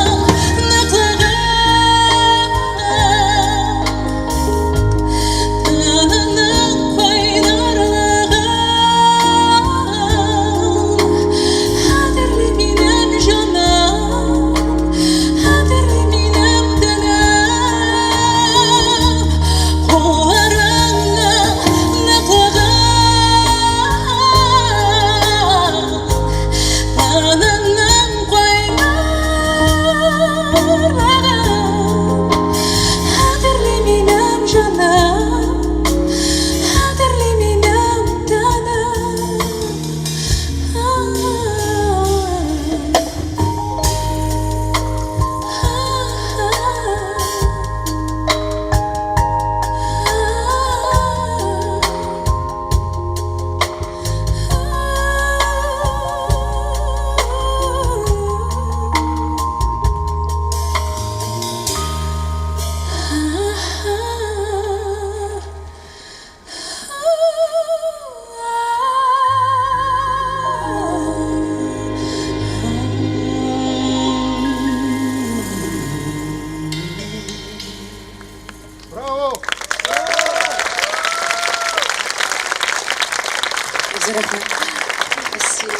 Спасибо.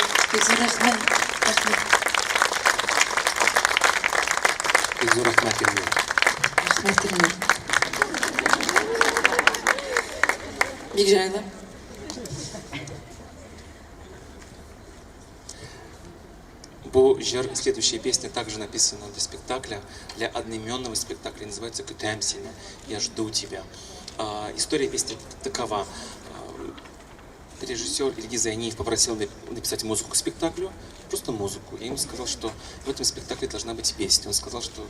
Рахмет. Рахмет. Рахмет. Бик жайлы. Бу жыр, следующая песня также написана для спектакля, для одноименного спектакля, называется «Көтәм сені», «Я жду тебя». История песни такова. Режиссер Ильгиз Зайниев попросил написать музыку к спектаклю, просто музыку. Я ему сказал, что в этом спектакле должна быть песня. Он сказал, что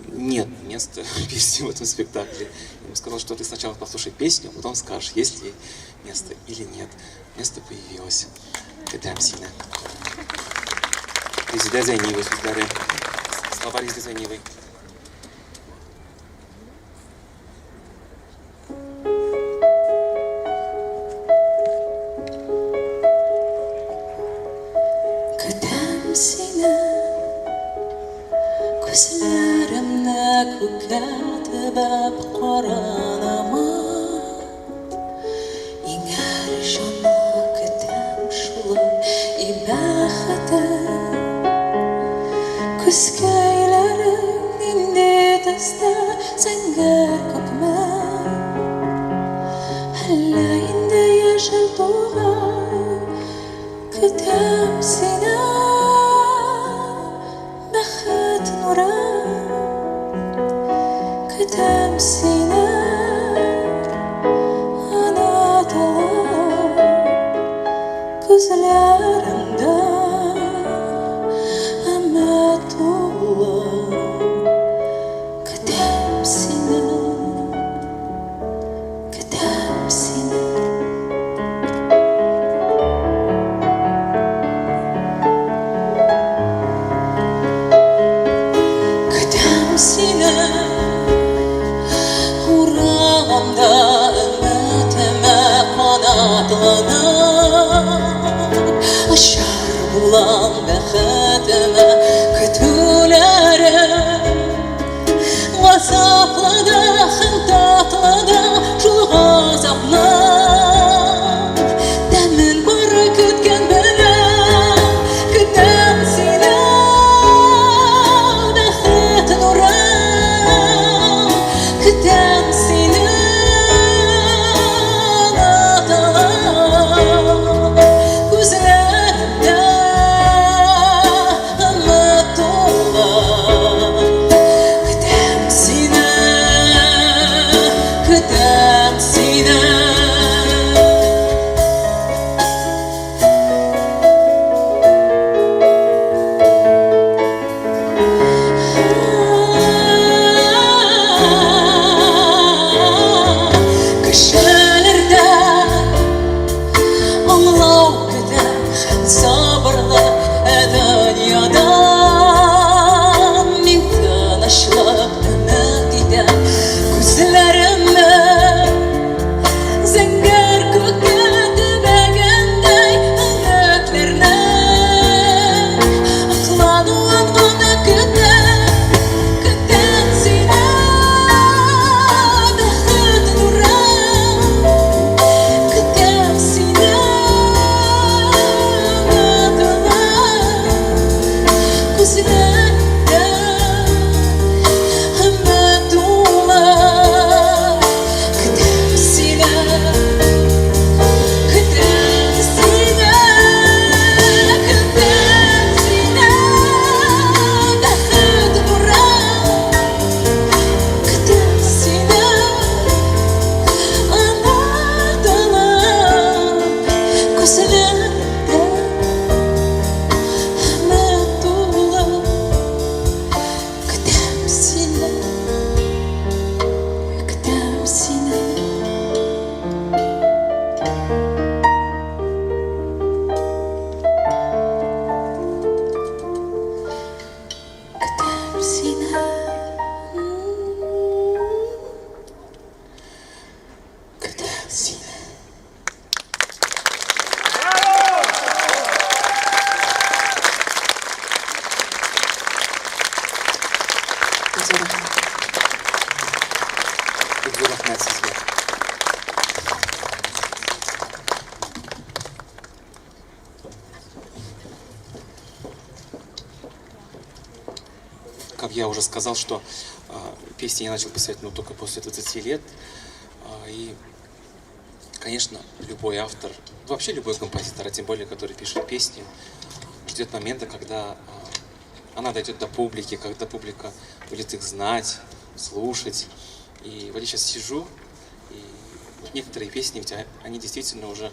нет места песни в этом спектакле. Я ему сказал, что ты сначала послушай песню, а потом скажешь, есть ли место или нет. Место появилось. «Көтәм сені». Резида Зайниева, сөздері. Слова Резиды Зайниевой. Көтәм сені Күзләремне күккә төбәп каранама бәхетем Күскәйләрем инде тәстә Зәңгәр күкмә Әллә инде яшел туган Көтәм сине бәхет нурым Көтәм сине ана толы күзләреңдә өмет тулы Көтәм сине Көтәм сине Көтәм сине Урамда өметемә канатланып Очар булам бәхетемә көтүләрем Газаплы да һәм татлы да шул газапның Тәмен бары көткән беләм Көтәм сине бәхет нурым Көтәм сине ана күзләреңдә өмет тулы Көтәм сине Көтәм сине Кешеләрдә аңлау көтәм һәм сабырлы дөньядан Мин тынычлык өмет итәм күзләремне Зәңгәр күккә төбәгәндәй өметләрне Аклануын гына көтәм Көтәм сине бәхет нурым Көтәм сине өмет күзләреңдә өмет тулы Көтәм сине Көтәм сине Көтәм сине бәхет нурым Көтәм сине ана толы күзләреңдә өмет тулы Көтәм сине Көтәм сине Көтәм сине Көтәм сине Күпкә рәхмәт сезгә. Как я уже сказал, что песни я начал писать только после 20 лет. И, конечно, любой автор, вообще любой композитор, а тем более, который пишет песни, ждет момента, когда она дойдет до публики, когда публика будет их знать, слушать. И вот я сейчас сижу, и вот некоторые песни, ведь они действительно уже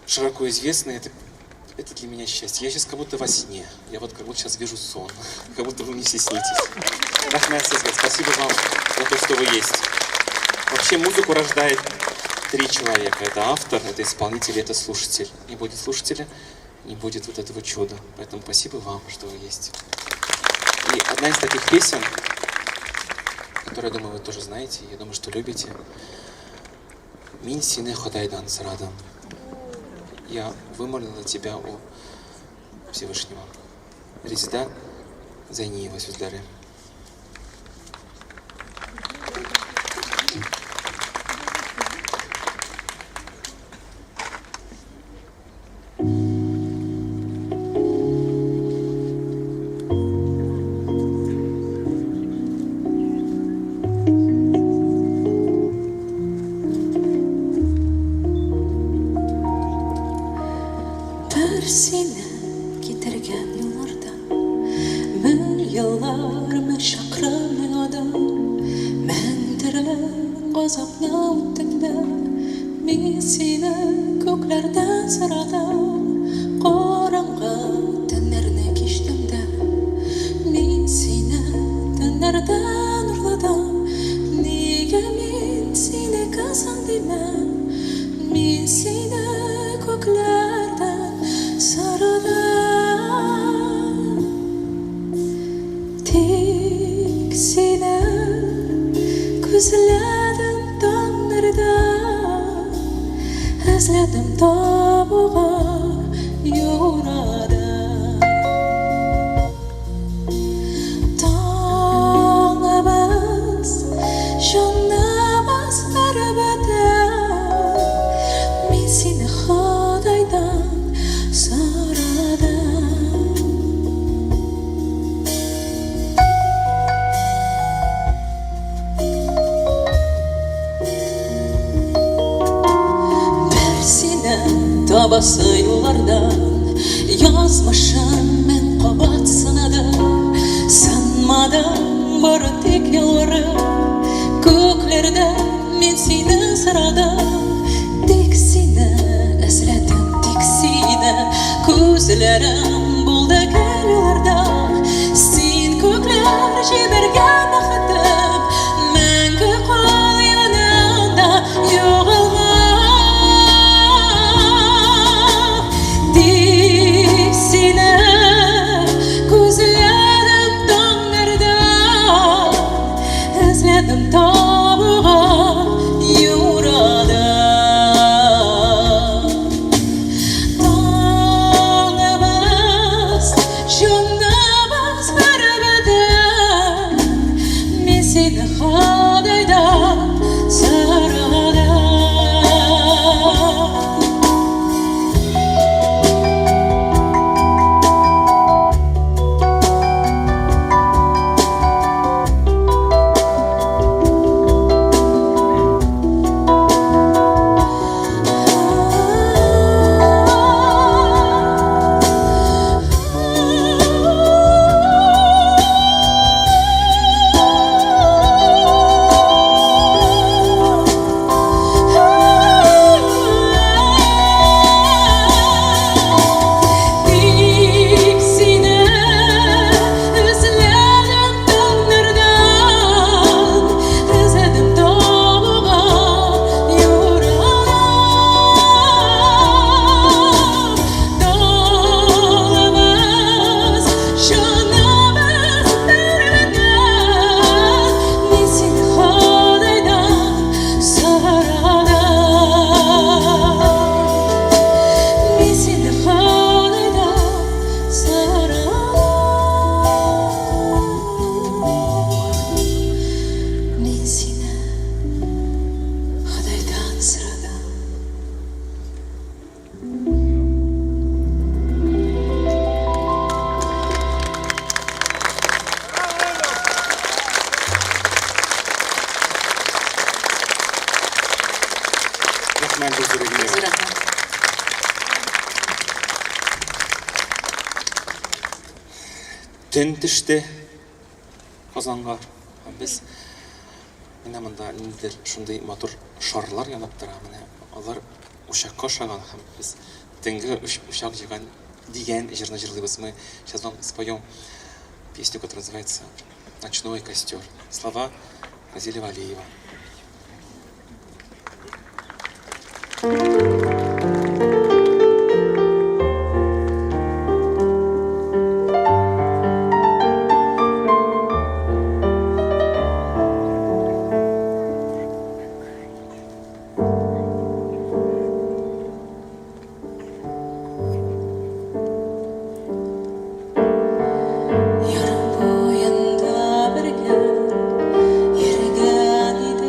широко известны. Это для меня счастье. Я сейчас как будто во сне. Я вот как будто сейчас вижу сон. Как будто вы мне все снитесь. Рахмет Сезгат, спасибо вам за то, что вы есть. Вообще музыку рождает 3 человека. Это автор, это исполнитель, это слушатель. Не будет слушателя, не будет вот этого чуда. Поэтому спасибо вам, что вы есть. И одна из таких песен, которую, я думаю, вы тоже знаете, я думаю, что любите. «Мин сине Ходайдан срадам». Я вымолила тебя у Всевышнего. Резида Зайниева Сюздары. sırada Qoranğa tənlərinə keçdim də Min seni tənlərdən urladım Niyə min seni qazan deməm Min seni köklərdən sarıdım Tek seni gözlədim dağlarda Özledim tabuğa yurada Dağlamaz, canlamaz elbette Min seni Xudaydan soradım Tabası yollardan yazmışım ben kabat sınadım Sanmadım var tek yalvarım Göklerde min seni sıradım Tek seni özledim tek seni Gözlerim buldu göllarda Sen gökler jibergen bakıdım Мәңгі қол yanında yoğalma Özledim tabuğa yurada Dağlamaz, canlamaz harbiden Min seni Xudaydan soradım Рахман Гүлзурегіне. Түн түсті Қазанға. Біз міне мында нелер шундай матур шарлар янап тора. Міне алар ушакка ошаган һәм біз түнгі ушак жиган дигән җырны җырлыйбыз. Мы сейчас вам споем песню, которая называется «Ночной костер». Слова Разили Валиева. Yarın boyunda bir gün yürüyen idi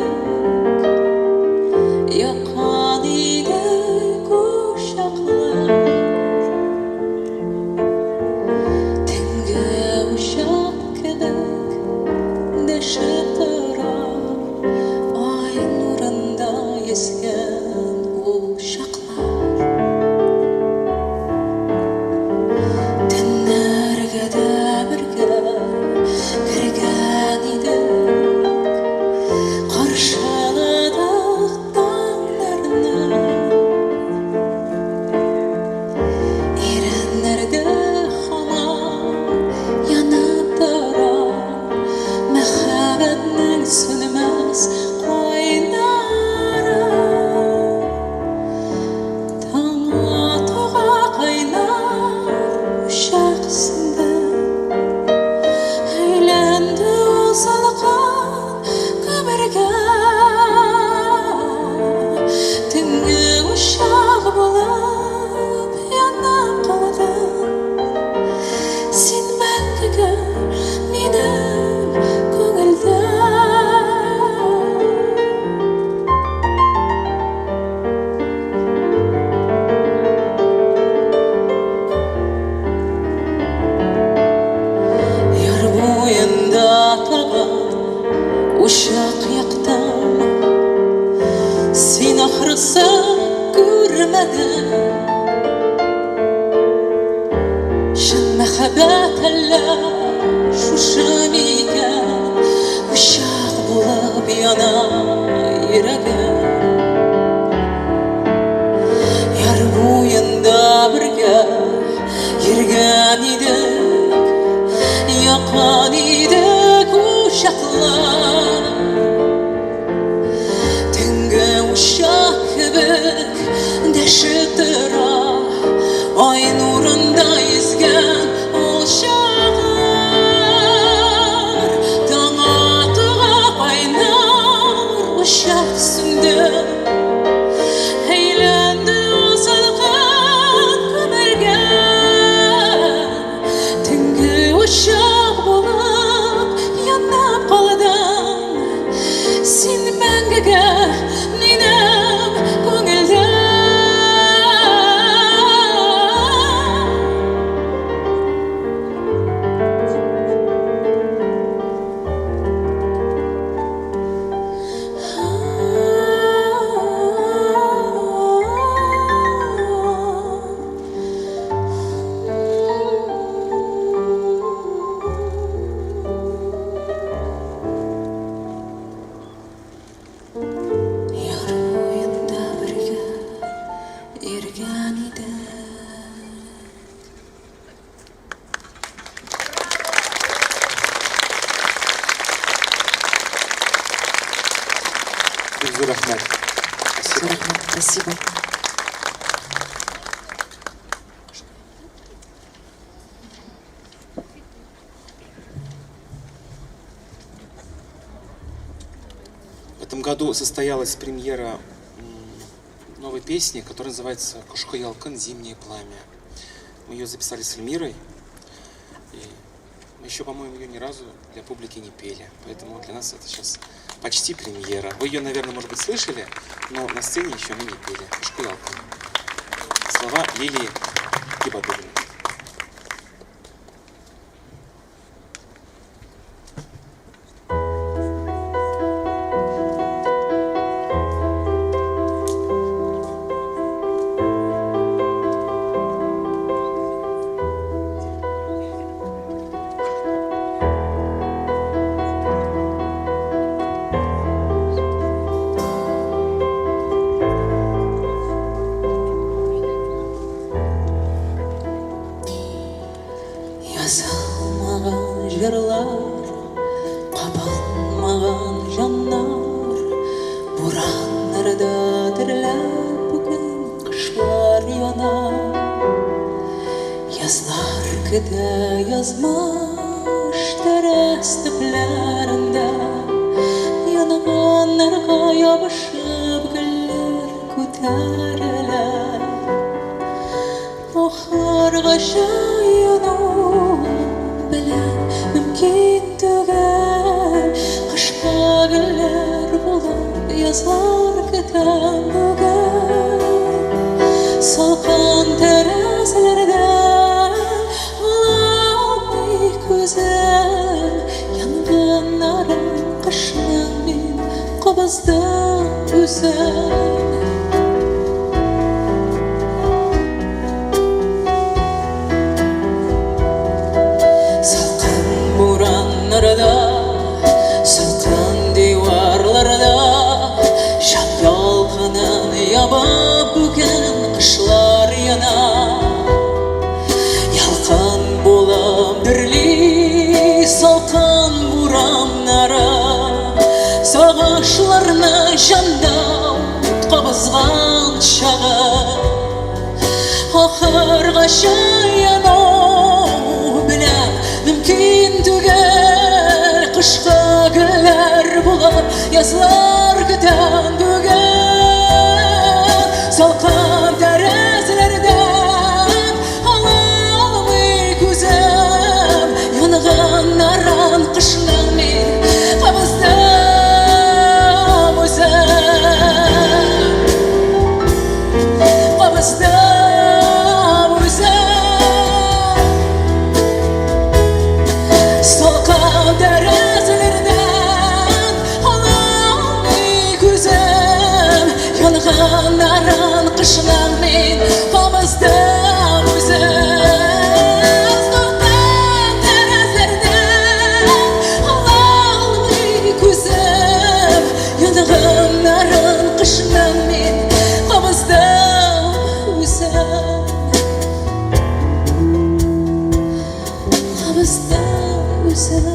мәхәббәт әллә шушы микән Uşaq булып яна йөрәгем Яр буенда бергә йөргән идек Якын идек uşaqлар Төнге uşaq кебек дәшеп тора Ай нурында йөзгән ул чаклар Таң атыга кайнар uşaq сүнде Әйләнде ул салкын күмәргә Төнге uşaq булып янап калдың Син мәңгегә минем күңелдә Яр буенда бергә йөргән идек Бик зур рәхмәт. Спасибо. В этом году состоялась премьера новой песни, которая называется «Кушка Ялкын. Зимнее пламя». Мы ее записали с Эльмирой, и мы еще, по-моему, ее ни разу для публики не пели, поэтому для нас это сейчас почти премьера. Вы ее, наверное, может быть, слышали, но на сцене еще мы не пели. «Кушка Ялкын». Слова Лилии Гибадуллиной. Yazılmagan jırlar, kapanmagan жаннар Buranlarda dirlep bugün kışlar yanar Yazlar kıda yazmış teres diplerinde Yanağanlarga yabışıp güller küteriler Oxarga şayanu bilen mümkün tügel Kışka güller bulup yazlar kıtan bugün Salkan terazlerden alamay güzel Yangınların kışının min qabızdan güzel Salkın divarlarda Şap yalkının yabab bugün kışlar yana Yalkın bulam dirli salkın buramlara Savaşlarına janda qabızgan çağı Ahırga şayano bilen mümkün tügel Kışka güller bulup yazlar güden bügen Salkan terazlerden alamay güzel Yanğanlaran kışlan min qabızdan özel Qabızdan özel Salkan terazlerden alamay güzel Язда өзім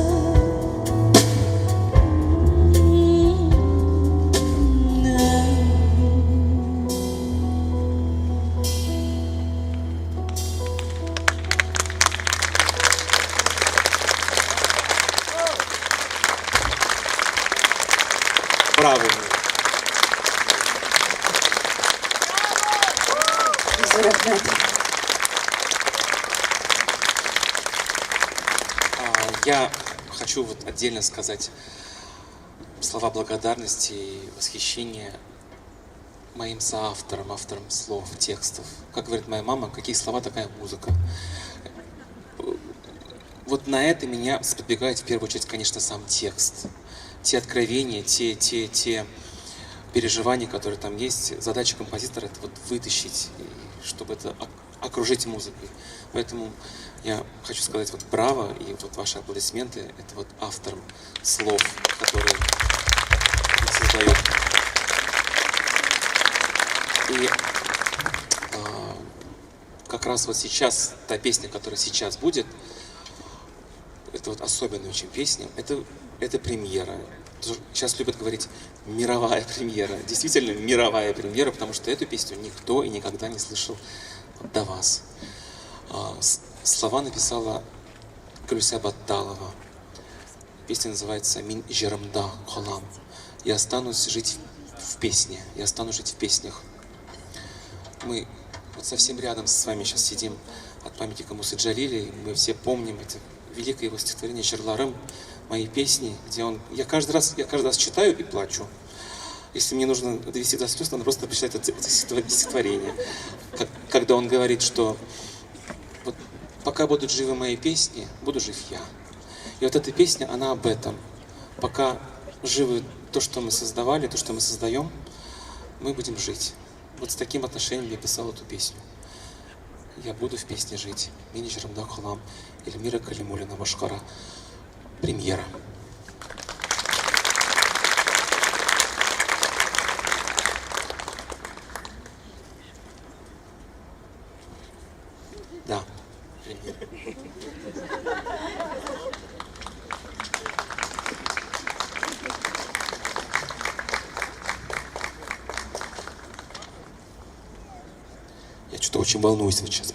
Браво! Я хочу вот отдельно сказать слова благодарности и восхищения моим соавторам, авторам слов, текстов. Как говорит моя мама, какие слова, такая музыка. Вот на это меня сподвигает в первую очередь, конечно, сам текст. Те откровения, те переживания, которые там есть. Задача композитора — это вот вытащить, чтобы это окружить музыкой. Поэтому я хочу сказать вот браво, и вот ваши аплодисменты — это вот авторам слов, которые создают. И как раз вот сейчас, та песня, которая сейчас будет, это вот особенная очень песня, это премьера. Сейчас любят говорить мировая премьера. Действительно мировая премьера, потому что эту песню никто и никогда не слышал до вас. Слова написала Гулься Батталова. Песня называется «Мин жерамда холам». Я останусь жить в песне, я останусь жить в песнях. Мы вот совсем рядом с вами сейчас сидим от памятника Мусы Джалили. Мы все помним это великое его стихотворение «Чарларым», мои песни, где он... Я каждый раз читаю и плачу. Если мне нужно довести до слез, надо просто прочитать это стихотворение. Когда он говорит, что вот, пока будут живы мои песни, буду жив я. И вот эта песня, она об этом. Пока живы то, что мы создавали, то, что мы создаем, мы будем жить. Вот с таким отношением я писал эту песню. Я буду в песне жить. Мини жерамда холам, Эльмира Калимуллина Башкара. Премьера. Да, премьера. Я что-то очень волнуюсь вот сейчас.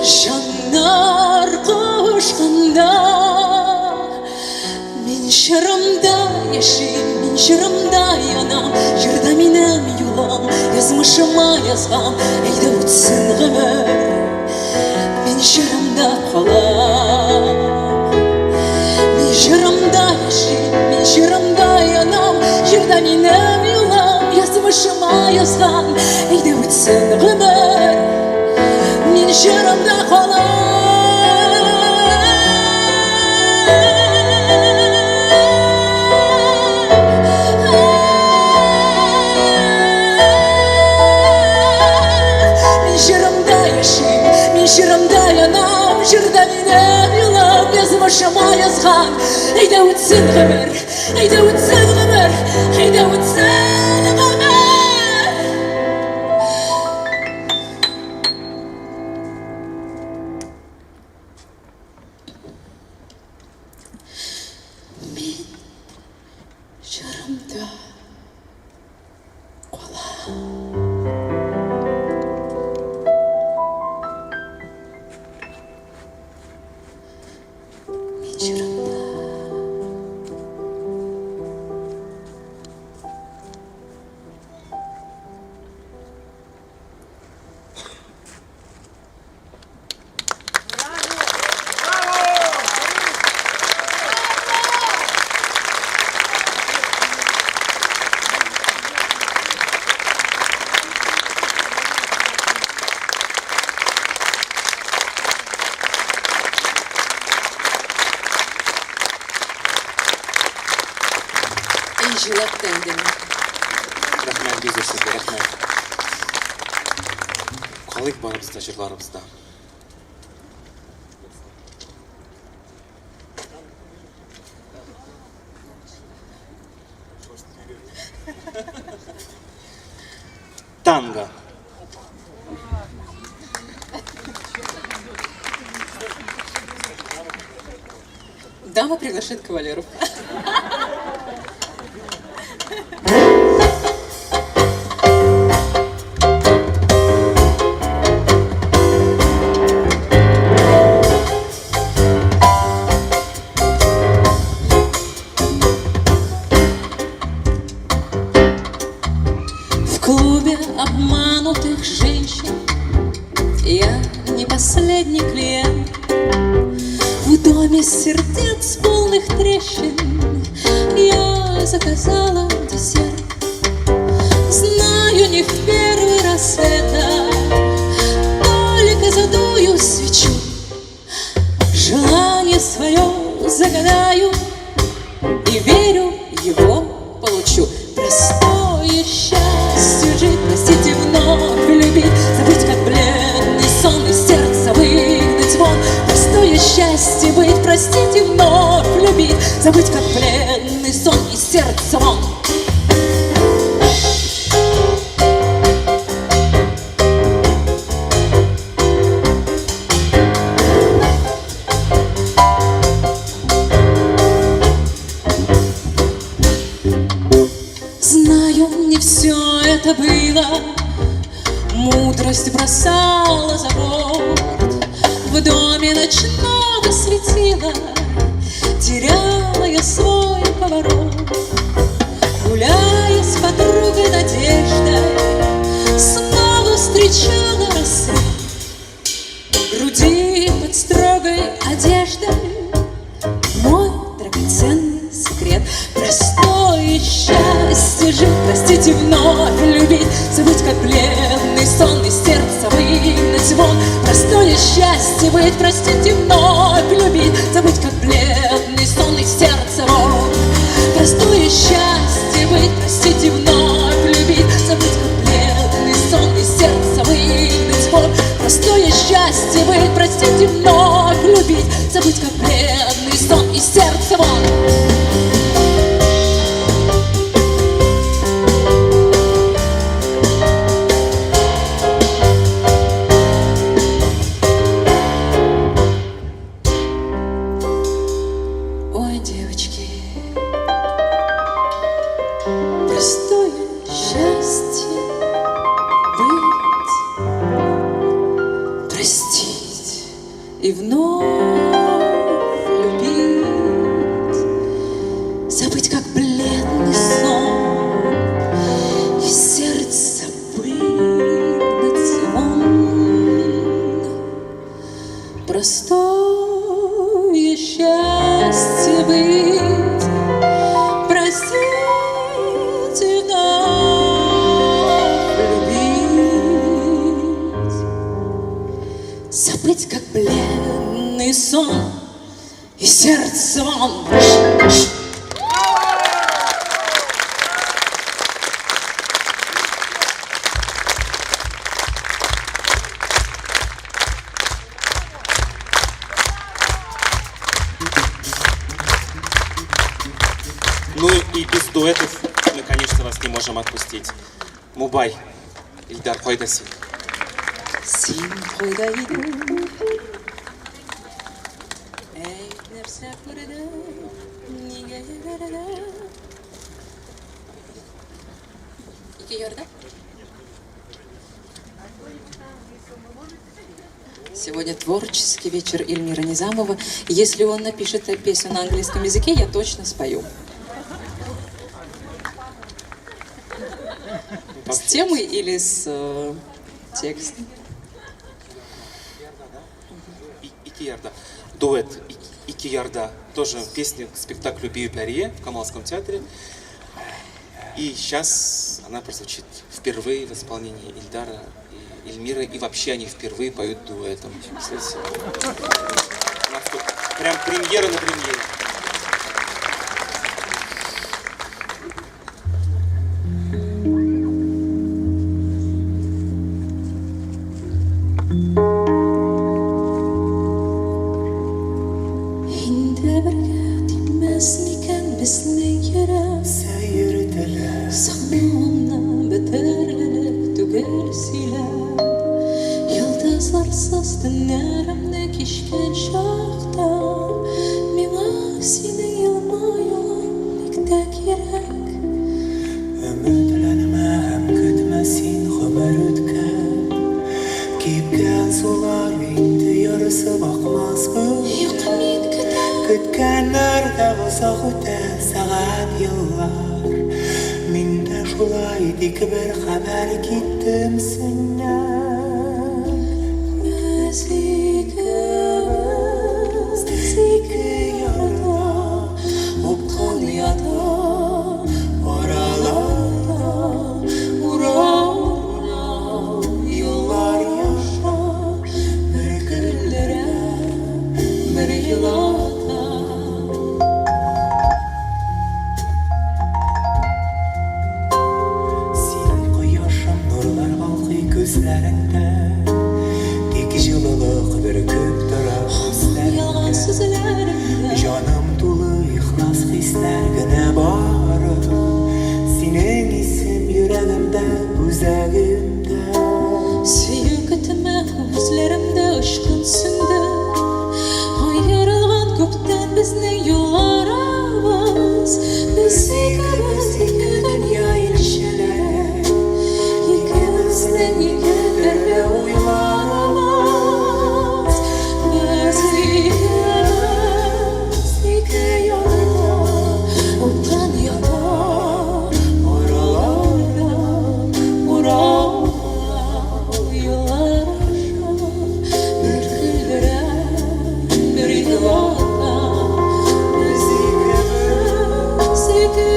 жанар қошқанда мен жырымда яшейм, мен жырымда янам, жырда менің юлам, язмышыма язғам, әйді өтсін ғұмыр, мен жырымда қалам. Мен жырымда яшейм, мен жырымда янам, жырда менің юлам, язмышыма язғам, әйді өтсін ғұмыр, мен жырымда қалам. Жырымда янам, жырда менің юлам, язмышыма язған, әйда өтсін ғұмыр, әйда өтсін ғұмыр, әйда өтсін ғұмыр. Мен жырымда қалам. Жылап тәндім. Рахмет, бейзір сізге, рахмет. Қалайық барымызда, жырларымызда? Танго. Дама приглашает кавалеров. В клубе обманутых женщин я не последний клиент. В доме сердец полных трещин я заказала десерт. Знаю, не в первый раз это, только задую свечу, желание свое загадаю и верю, его получу. Простое счастье жить, простить и вновь любить, забыть, как бледный сон, из сердца выгнать вон. Простое счастье быть, простить и вновь любить, забыть, как бледный сон, из сердца вон. Знаю, не все это было, мудрость бросала за борт. В доме ночного светила теряла я свой поворот. Гуляя с подругой Надеждой, снова встречала рассвет. В груди под строгой одеждой мой драгоценный секрет. Простое счастье жить, простить и вновь любить, забыть, как бледный сон, из сердца выгнать вон. Простое счастье быть, простить и вновь любить, забыть, как бледный сон, из сердца вон. Простое счастье быть, простить и вновь любить, забыть, как бледный сон, из сердца выгнать вон. Простое счастье быть, простить и вновь любить, забыть, как бледный сон, из сердца вон. Ой, девочки, простое счастье быть, простить и вновь любить, забыть, как бледный сон, и сердце выгнать звон. Простое счастье быть, простить и вновь любить, забыть, как бледный сон, и сердце вон. Ну и без дуэтов мы, конечно, вас не можем отпустить. Мубай, Ильдар Койдаси. Син қойдайды, әй нәрсе көрді, неге көрді. Ике ярда? Сегодня творческий вечер Ильмира Низамова. Если он напишет песню на английском языке, я точно спою. С темой или с текстом? Ики Ярда. Дуэт Ики Ярда. Тоже песня к спектаклю «Бию Перье» в Камалском театре. И сейчас она прозвучит впервые в исполнении Ильдара и Эльмиры. И вообще они впервые поют дуэтом. Слышите? У нас тут прям премьера на премьере. Yıldızlarsız dinlerimde kişken şahta, mine seni yılmayan bekte gerek. Ömürlenme hem kütmesin haber ötken, kipken sular indi yarısı bakmaz bu. Yok min Kütkenlerde uzak öte saat yıllar, min de şulaydik bir haber gittim senden. Ziki yarda, opkan yada, oralarda, uğruna yıllar yaşa, bir güllere, bir yılada. Senin koyaşım nurlar balkı gözlerinde, Жылылық бір көк тұра sözlerinde, Жаным тулы ихлас хисләр генә бары Синең исем йөрәгемдә, үзәгемдә Сөйүк etme gözlerimde ışkın sündü. Ayrılgan gökten bizning yollarımız, biz ikimiz iki dünya ilişkiler, ikimizden iki türlü uylarımız. Biz ikimiz iki yolda, optan yolda, oralarda, yıllar aşağı, bir güllere, bir yılada. Biz ikimiz iki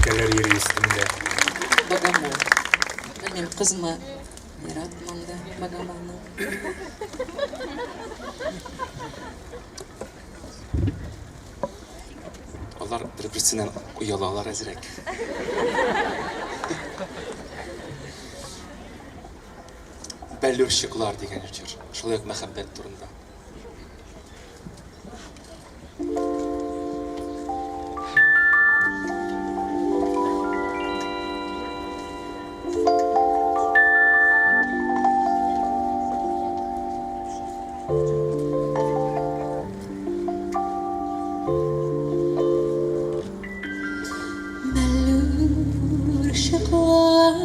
Өлкәләр йөри өстендә. Богомол. Benim kızıma yaratmanda Bogomol'un. Алар бер-берсеннән уялалар әзрәк. Бәллүр чыклар дигән җыр. Шулай ук мәхәббәт турында. Bellur ışıklar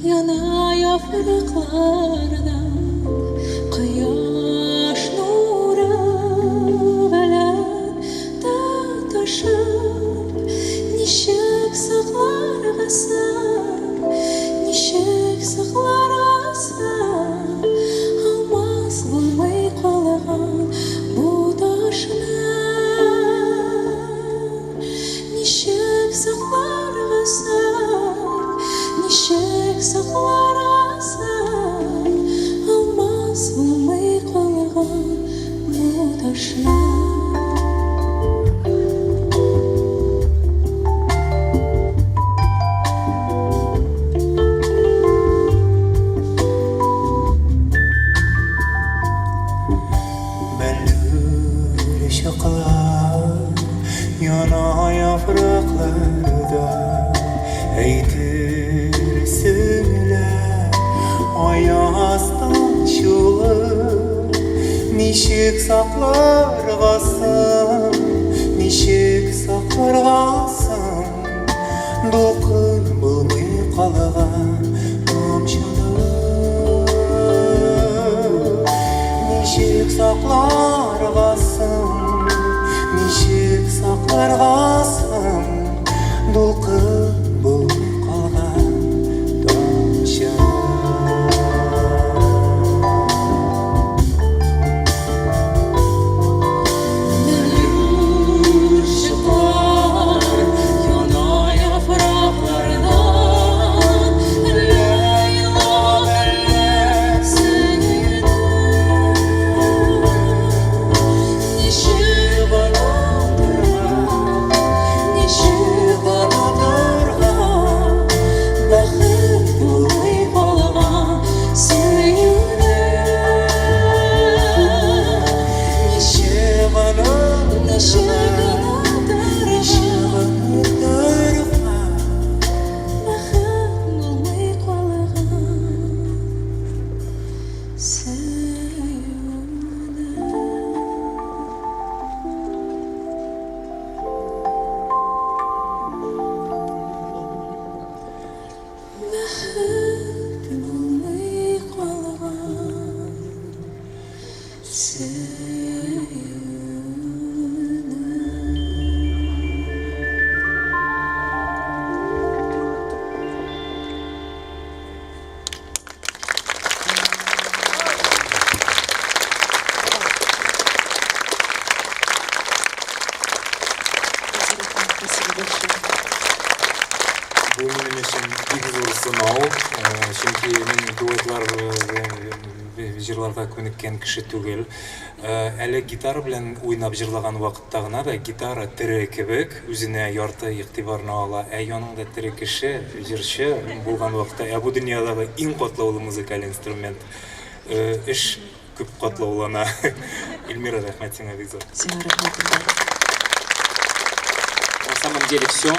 yana yapraklardan Kıyaş nuru veren taşıp Nişek saklar gasam, nişek saklar gasam Almaz bulmay kalgan bu taşına Nişek saklar gasam, nişek saklar gasam Almaz bulmay kalgan bu taşına Bellur ışıklar yana yapraklarda Eytir söyler ayazdan şular Nişik saklargasın, nişik saklargasın Dokun bulmay kalgan tomçular Nişik saklargasın, nişik saklargasın Dokun bulmay kalgan tomçular Bellur ışıklar yana yapraklardan Leyla bellesin Nişi banadır, nişi banadır Bakıp bulmay kalgan suyuna Nişi banadır, Nişi banadır Bakıp bulmay kalgan suyuna Bakıp bulmay kalgan Спасибо большое. Бу менин үчүн бир зор сыноо. Чөнки мен дуэтлар жырларга көнүккөн киши түгел. Әле гитара белән уйнап жырлаган вакытта гына да гитара тере кебек үзенә ярты игътибарны ала. Яныңда тере кеше, җырчы булган вакытта бу дөньядагы иң катлаулы музыкаль инструмент. Эш күп катлаулана. Эльмира, рәхмәт сиңа бик зур. Сиңа рәхмәт. На самом деле все.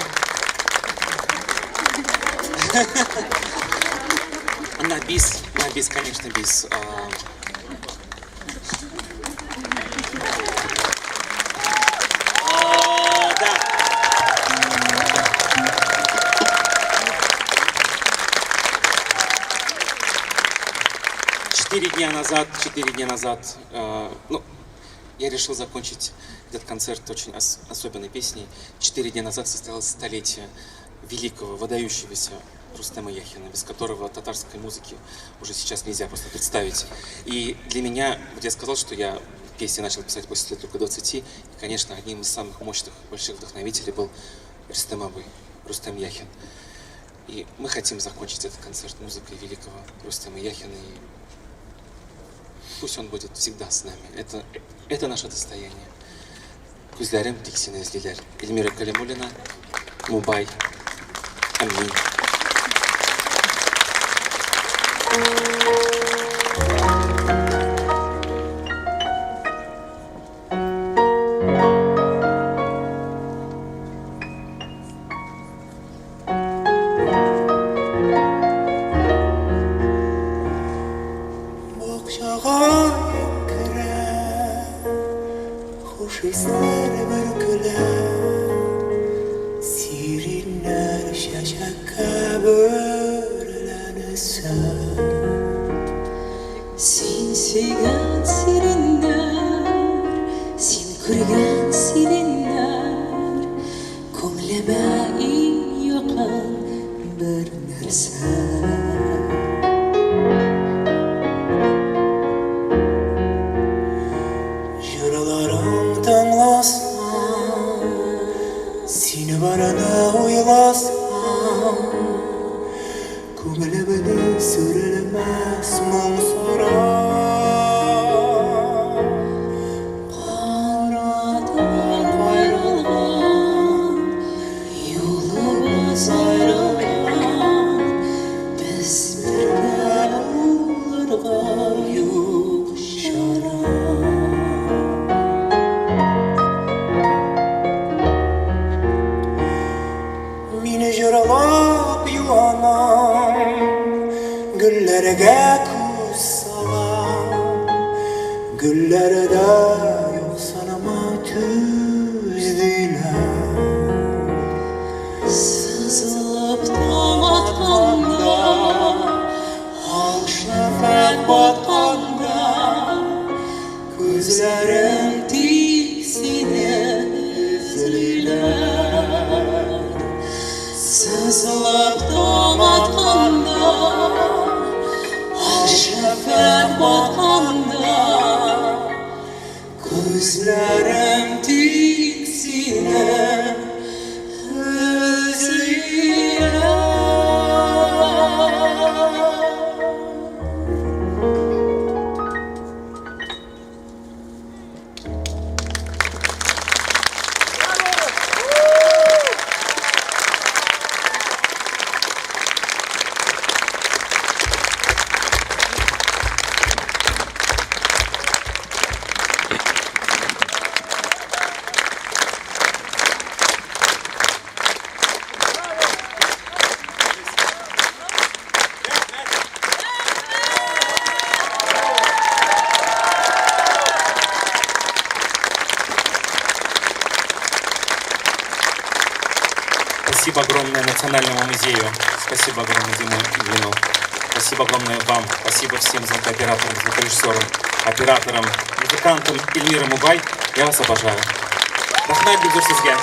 На бис, конечно, бис. Да. 4 дня назад, я решил закончить этот концерт очень особенной песней. 4 дня назад состоялось столетие великого, выдающегося Рустема Яхина, без которого татарской музыки уже сейчас нельзя просто представить. И для меня, вот я сказал, что я песни начал писать после только 20, и, конечно, одним из самых мощных, больших вдохновителей был Рустем Абый. Рустем Яхин. И мы хотим закончить этот концерт музыкой великого Рустема Яхина. И пусть он будет всегда с нами. Это наше достояние. Күзләрем тик сине эзлиләр. Эльмира Калимуллина, Мубай, Амин. Бақшаға кіріп, хош естер бүркіліп, сиренлер шашаққа бөрленесің. Сен сүйген сиреннер, сен көрген сиреннер, көңліме йоқан бір нәрсе. Жырларың тыңласам, сені барына ойласам, көңілімді сүрілмес мұң сұрап. Қарадан қайрылған, yolumuz ayrılgan, biz birге olurga yok şara. Meni jırlap yuvanam, güllerge көз салам, güllerде yok sanama tüzdüler. Sızılıp tam atқанда, Al şafak batqanda, gözlerim tiksine izliler. sızılıp tam atқанда, al şafak batқанда, Gözlerim tiksine Спасибо огромное Национальному музею. Спасибо огромное Диму Ильину. Спасибо огромное вам. Спасибо всем звукооператорам, звукорежиссерам, операторам, музыкантам Эльмира Мубай. Я вас обожаю. Рахмет, Гюзур Сизге.